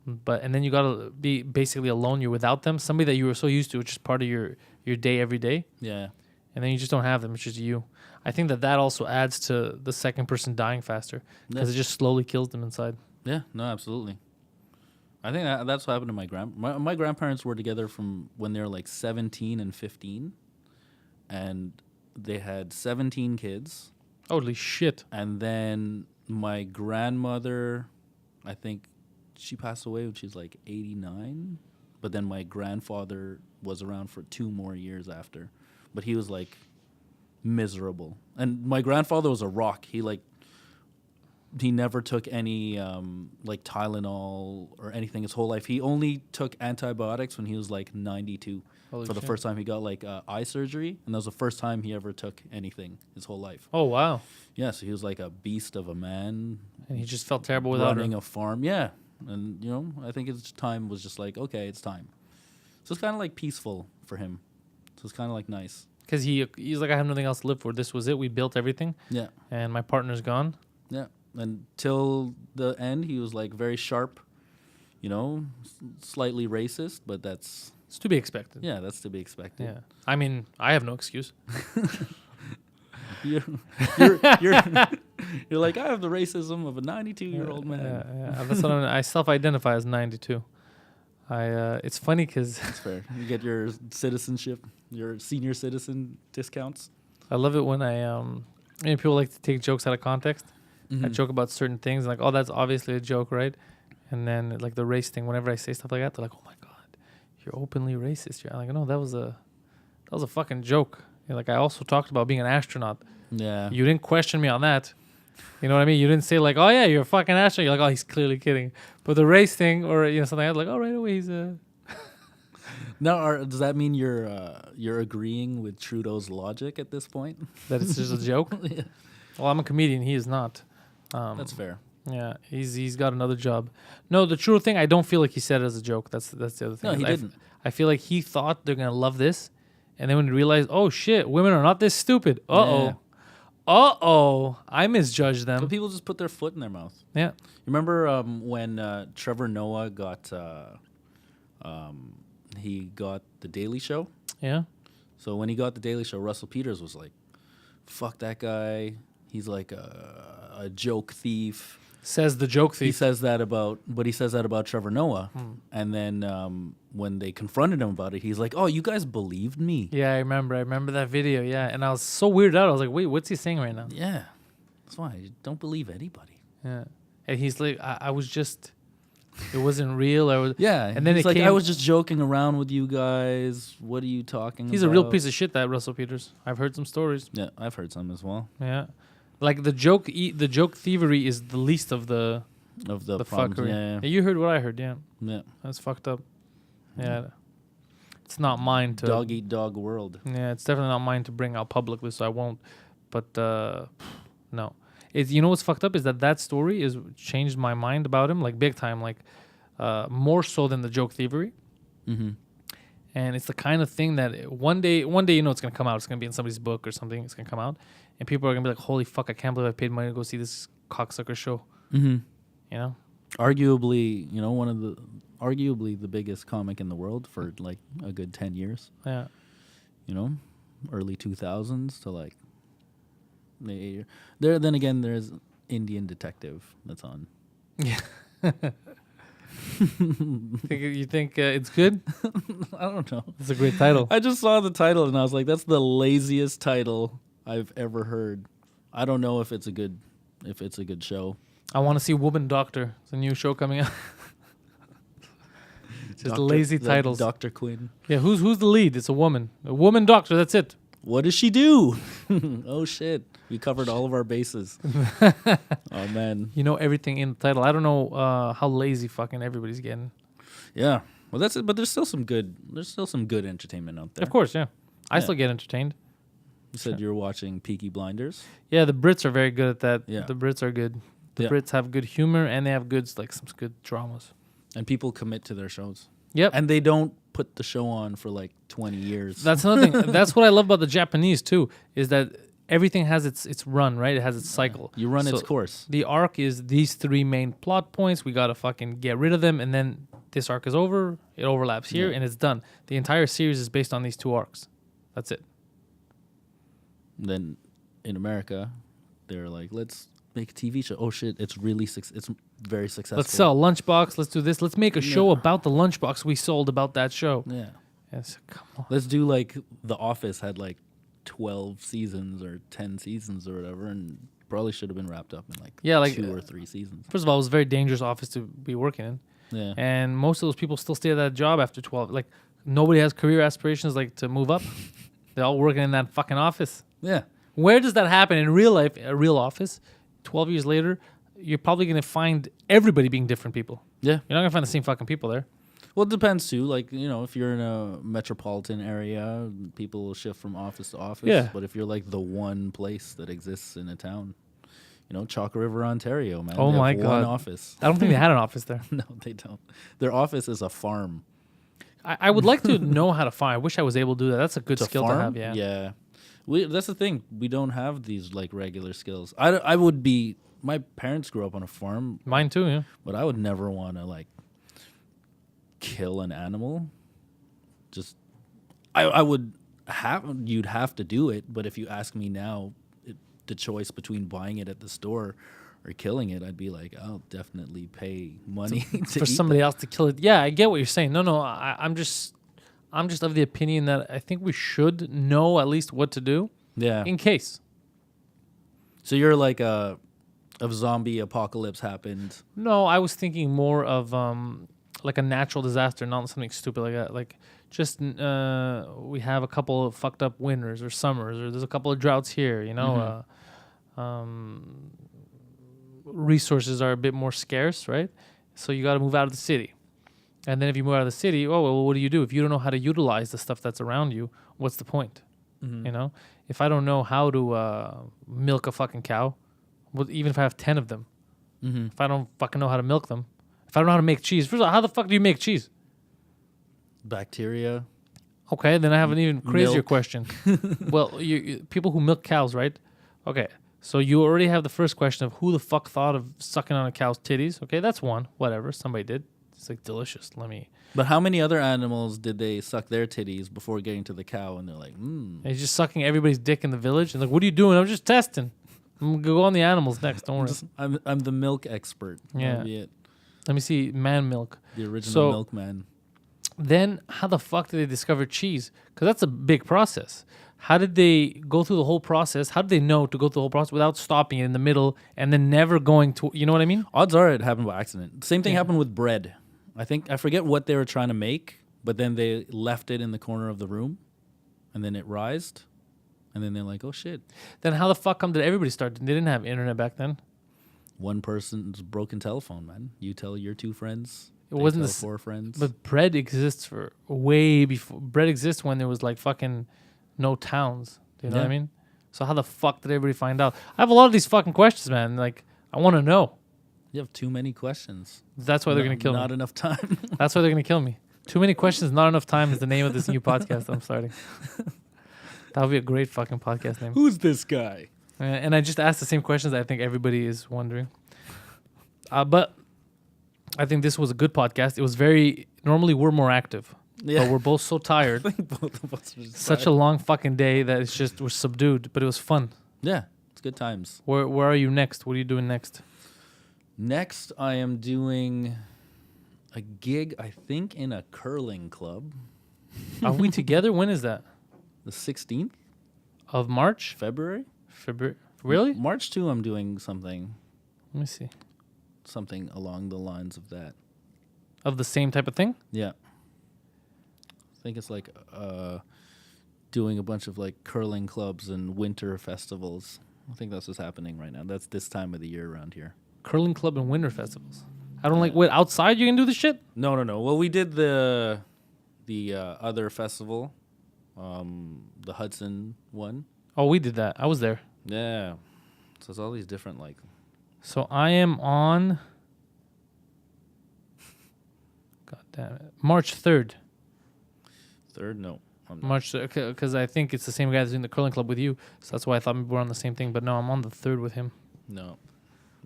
And then you gotta be basically alone. You're without them, somebody that you were so used to, which is part of your day every day. Yeah. And then you just don't have them. It's just you. I think that also adds to the second person dying faster, because it just slowly kills them inside. Yeah, no, absolutely. I think that's what happened to my grandparents were together from when they were like 17 and 15, and they had 17 kids. Holy shit. And then my grandmother, I think she passed away when she was like 89, but then my grandfather was around for 2 more years after, but he was like miserable. And my grandfather was a rock. He never took any like Tylenol or anything his whole life. He only took antibiotics when he was like 92. Holy for the shit. first time he got like eye surgery, and that was the first time he ever took anything his whole life. Oh, wow. Yeah, so he was like a beast of a man. And he just felt terrible without running her. a farm. Yeah, and I think his time was just like, okay, it's time. So it's kind of like peaceful for him. So it's kind of like nice. Because he's like, I have nothing else to live for. This was it. We built everything. Yeah, And my partner's gone. yeah. Until the end, he was like very sharp, slightly racist, but that's It's to be expected. that's to be expected. Yeah. I mean, I have no excuse. You're like, I have the racism of a 92-year-old man. Yeah. That's what I self-identify as 92. It's funny because That's fair. You get your citizenship, your senior citizen discounts. I love it when people like to take jokes out of context. I joke about certain things, like, oh, that's obviously a joke, right? And then like the race thing, whenever I say stuff like that, they're like, oh my God, you're openly racist. I'm like, no, that was a fucking joke. Like, I also talked about being an astronaut. Yeah. You didn't question me on that. You know what I mean? You didn't say like, oh yeah, you're a fucking astronaut. You're like, oh, he's clearly kidding. But the race thing, or something, I was like, oh, right away he's a. Now, does that mean you're agreeing with Trudeau's logic at this point? That it's just a joke. Yeah. Well, I'm a comedian. He is not. That's fair. Yeah, he's got another job. No, the true thing, I don't feel like he said it as a joke. That's the other thing. No, he didn't. I feel like he thought they're gonna love this, and then when he realized, oh shit, women are not this stupid. I misjudged But them. people just put their foot in their mouth. Yeah, You remember when Trevor Noah he got the Daily Show? yeah. So when he got the Daily Show, Russell Peters was like, "Fuck that guy. He's like a joke thief." Says the joke He thief. says that about Trevor Noah. And then when they confronted him about it, he's like, "Oh, you guys believed me." Yeah, I remember that video. Yeah, and I was so weirded out. I was like, wait, what's he saying right now? Yeah, that's why you don't believe anybody. Yeah, and he's like, I was just, it wasn't real. Yeah, and then he's it like, came, "I was just joking around with you guys. What are you talking about?" He's a real piece of shit, that Russell Peters. I've heard some stories. Yeah, I've heard some as well. Yeah, like the joke thievery is the least of the Problems. fuckery. Yeah. You heard what I heard. Yeah, Yeah. that's fucked up. Yeah, it's not mine to Dog eat dog world. Yeah, it's definitely not mine to bring out publicly, so I won't. But no, you know what's fucked up is that story is changed my mind about him, like big time, like more so than the joke thievery. Mm-hmm. And it's the kind of thing that one day you know it's gonna come out. It's gonna be in somebody's book or something. It's gonna come out, and people are gonna be like, "Holy fuck! I can't believe I paid money to go see this cocksucker show." Mm-hmm. You know? Arguably, arguably the biggest comic in the world for like a good 10 years. Yeah. You know, early 2000s to like there. Then again, there's Indian Detective that's on. Yeah. You think it's good? I don't know. It's a great title. I just saw the title and I was like, that's the laziest title I've ever heard. I don't know if it's a good show. I want to see Woman Doctor. It's a new show coming out. Just lazy titles. Dr. Quinn. Yeah, who's the lead? It's a woman. A woman doctor, that's it. What does she do? Oh shit. We covered all of our bases. Oh man. You know everything in the title. I don't know how lazy fucking everybody's getting. Yeah. Well, that's it. But there's still some good entertainment out there. Of course, yeah. I still get entertained. You said you're watching Peaky Blinders. Yeah, the Brits are very good at that. Yeah. The Brits are good. The Brits have good humor and they have some good dramas. And people commit to their shows. Yep. And they don't put the show on for like 20 years. That's another thing. That's what I love about the Japanese too, is that everything has its run, right? It has its cycle. You run its course. The arc is these three main plot points. We got to fucking get rid of them. And then this arc is over. It overlaps here and it's done. The entire series is based on these two arcs. That's it. Then in America, they're like, let's make a TV show. Oh shit, it's very successful. Let's sell Lunchbox. Let's do this. Let's make a show about the Lunchbox we sold about that show. Yeah. Yes, come on. Let's do like The Office had like 12 seasons or 10 seasons or whatever, and probably should have been wrapped up in like 2 or 3 seasons. First of all, it was a very dangerous office to be working in. Yeah. And most of those people still stay at that job after 12. Like, nobody has career aspirations like to move up. They're all working in that fucking office. Yeah. Where does that happen in real life, a real office? 12 years later, you're probably going to find everybody being different people. Yeah. You're not going to find the same fucking people there. Well, it depends too. Like, you know, if you're in a metropolitan area, people will shift from office to office. Yeah. But if you're like the one place that exists in a town, you know, Chalk River, Ontario, man. Oh they my have God. one office. I don't think they had an office there. No, they don't. Their office is a farm. I would like to know how to farm. I wish I was able to do that. That's a good skill to have, yeah. Yeah. That's the thing. We don't have these like regular skills. My parents grew up on a farm. Mine too, yeah. But I would never want to like kill an animal. Just, you'd have to do it. But if you ask me now, the choice between buying it at the store or killing it, I'd be like, I'll definitely pay money for somebody else to kill it. Yeah, I get what you're saying. No, I'm just of the opinion that I think we should know at least what to do. Yeah. In case. So you're like if zombie apocalypse happened. No, I was thinking more of like a natural disaster, not something stupid like that. Like just we have a couple of fucked up winters or summers, or there's a couple of droughts here. You know, resources are a bit more scarce, right? So you got to move out of the city. And then if you move out of the city, well, what do you do? If you don't know how to utilize the stuff that's around you, what's the point? Mm-hmm. You know, if I don't know how to milk a fucking cow, even if I have 10 of them, if I don't fucking know how to milk them, if I don't know how to make cheese. First of all, how the fuck do you make cheese? Bacteria. Okay, then I have an even crazier Milk. question. Well, people who milk cows, right? Okay, so you already have the first question of who the fuck thought of sucking on a cow's titties. Okay, that's one. Whatever, somebody did. It's like delicious. But how many other animals did they suck their titties before getting to the cow? And they're like, And he's just sucking everybody's dick in the village. And like, what are you doing? I'm just testing. I'm gonna go on the animals next. Don't worry. I'm the milk expert. Yeah. That'll be it. Let me see man milk. The original So- milkman. Then how the fuck did they discover cheese? Because that's a big process. How did they go through the whole process? How did they know to go through the whole process without stopping it in the middle and then never going to? You know what I mean? Odds are it happened by accident. Same thing happened with bread. I forget what they were trying to make, but then they left it in the corner of the room, and then it rised, and then they're like, "Oh shit!" Then how the fuck come did everybody start? They didn't have internet back then. One person's broken telephone, man. You tell your two friends. It they wasn't tell the s- four friends. But bread exists for way before. Bread exists when there was like fucking no towns. Do you know what I Yeah. mean? So how the fuck did everybody find out? I have a lot of these fucking questions, man. Like I want to know. you have too many questions. That's why they're gonna kill me. Not enough time. That's why they're gonna kill me. Too many questions, not enough time is the name of this new podcast I'm starting. That would be a great fucking podcast name. Who's this guy? And I just asked the same questions I think everybody is wondering. But I think this was a good podcast. It was normally we're more active. Yeah. But we're both so tired. I think both of us are just Such a long fucking day that it's just we're subdued, but it was fun. Yeah, it's good times. Where are you next? What are you doing next? Next, I am doing a gig, I think, in a curling club. Are we together? When is that? The 16th Of March? February. February? Really? March 2, I'm doing something Let me see. along the lines of that. Of the same type of thing? Yeah. I think it's like doing a bunch of like curling clubs and winter festivals. I think that's what's happening right now. That's this time of the year around here. Curling club and winter festivals. I don't like. Wait, outside you can do this shit? No. Well, we did the other festival, the Hudson one. Oh, we did that. I was there. Yeah. So it's all these different like. So I am on. God damn it. March 3rd. Third, no. I'm not. March, because I think it's the same guy that's doing the curling club with you. So that's why I thought maybe we're on the same thing. But no, I'm on the 3rd with him. No.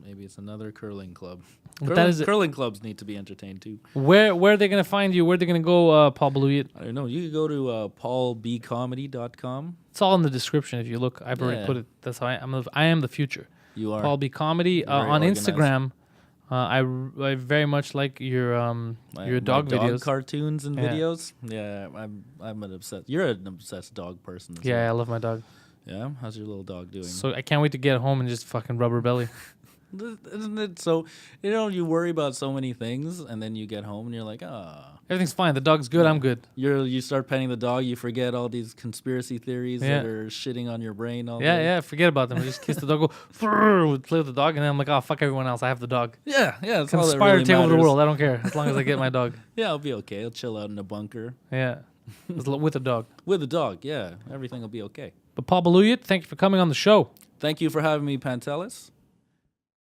Maybe it's another curling club. But that is curling clubs need to be entertained too. Where are they going to find you? Where are they going to go, Paul Baluyot? I don't know. You could go to paulbcomedy.com. It's all in the description if you look. I've already Yeah. put it. That's how I am the future. You are. Paul B Comedy Very on organized. Instagram. I very much like your My dog videos. cartoons and Yeah. videos. Yeah, I'm an obsessed. You're an obsessed dog person. As Yeah, I well. love my dog. Yeah. How's your little dog doing? So I can't wait to get home and just fucking rub her belly. Isn't it so? You worry about so many things, and then you get home and you're like, Everything's fine. The dog's good. I'm good. You start petting the dog, you forget all these conspiracy theories Yeah. that are shitting on your brain all Yeah, day. yeah. Forget about them. I just kiss the dog. Go. "Frrr," play with the dog, and then I'm like, oh fuck everyone else. I have the dog. Yeah. That's all that Conspire really to take over the matters. world. I don't care as long as I get my dog. Yeah, I'll be okay. I'll chill out in a bunker Yeah, with a dog. with a dog. Yeah, everything will be okay. But Paul Baluyot, thank you for coming on the show. Thank you for having me, Pantelis.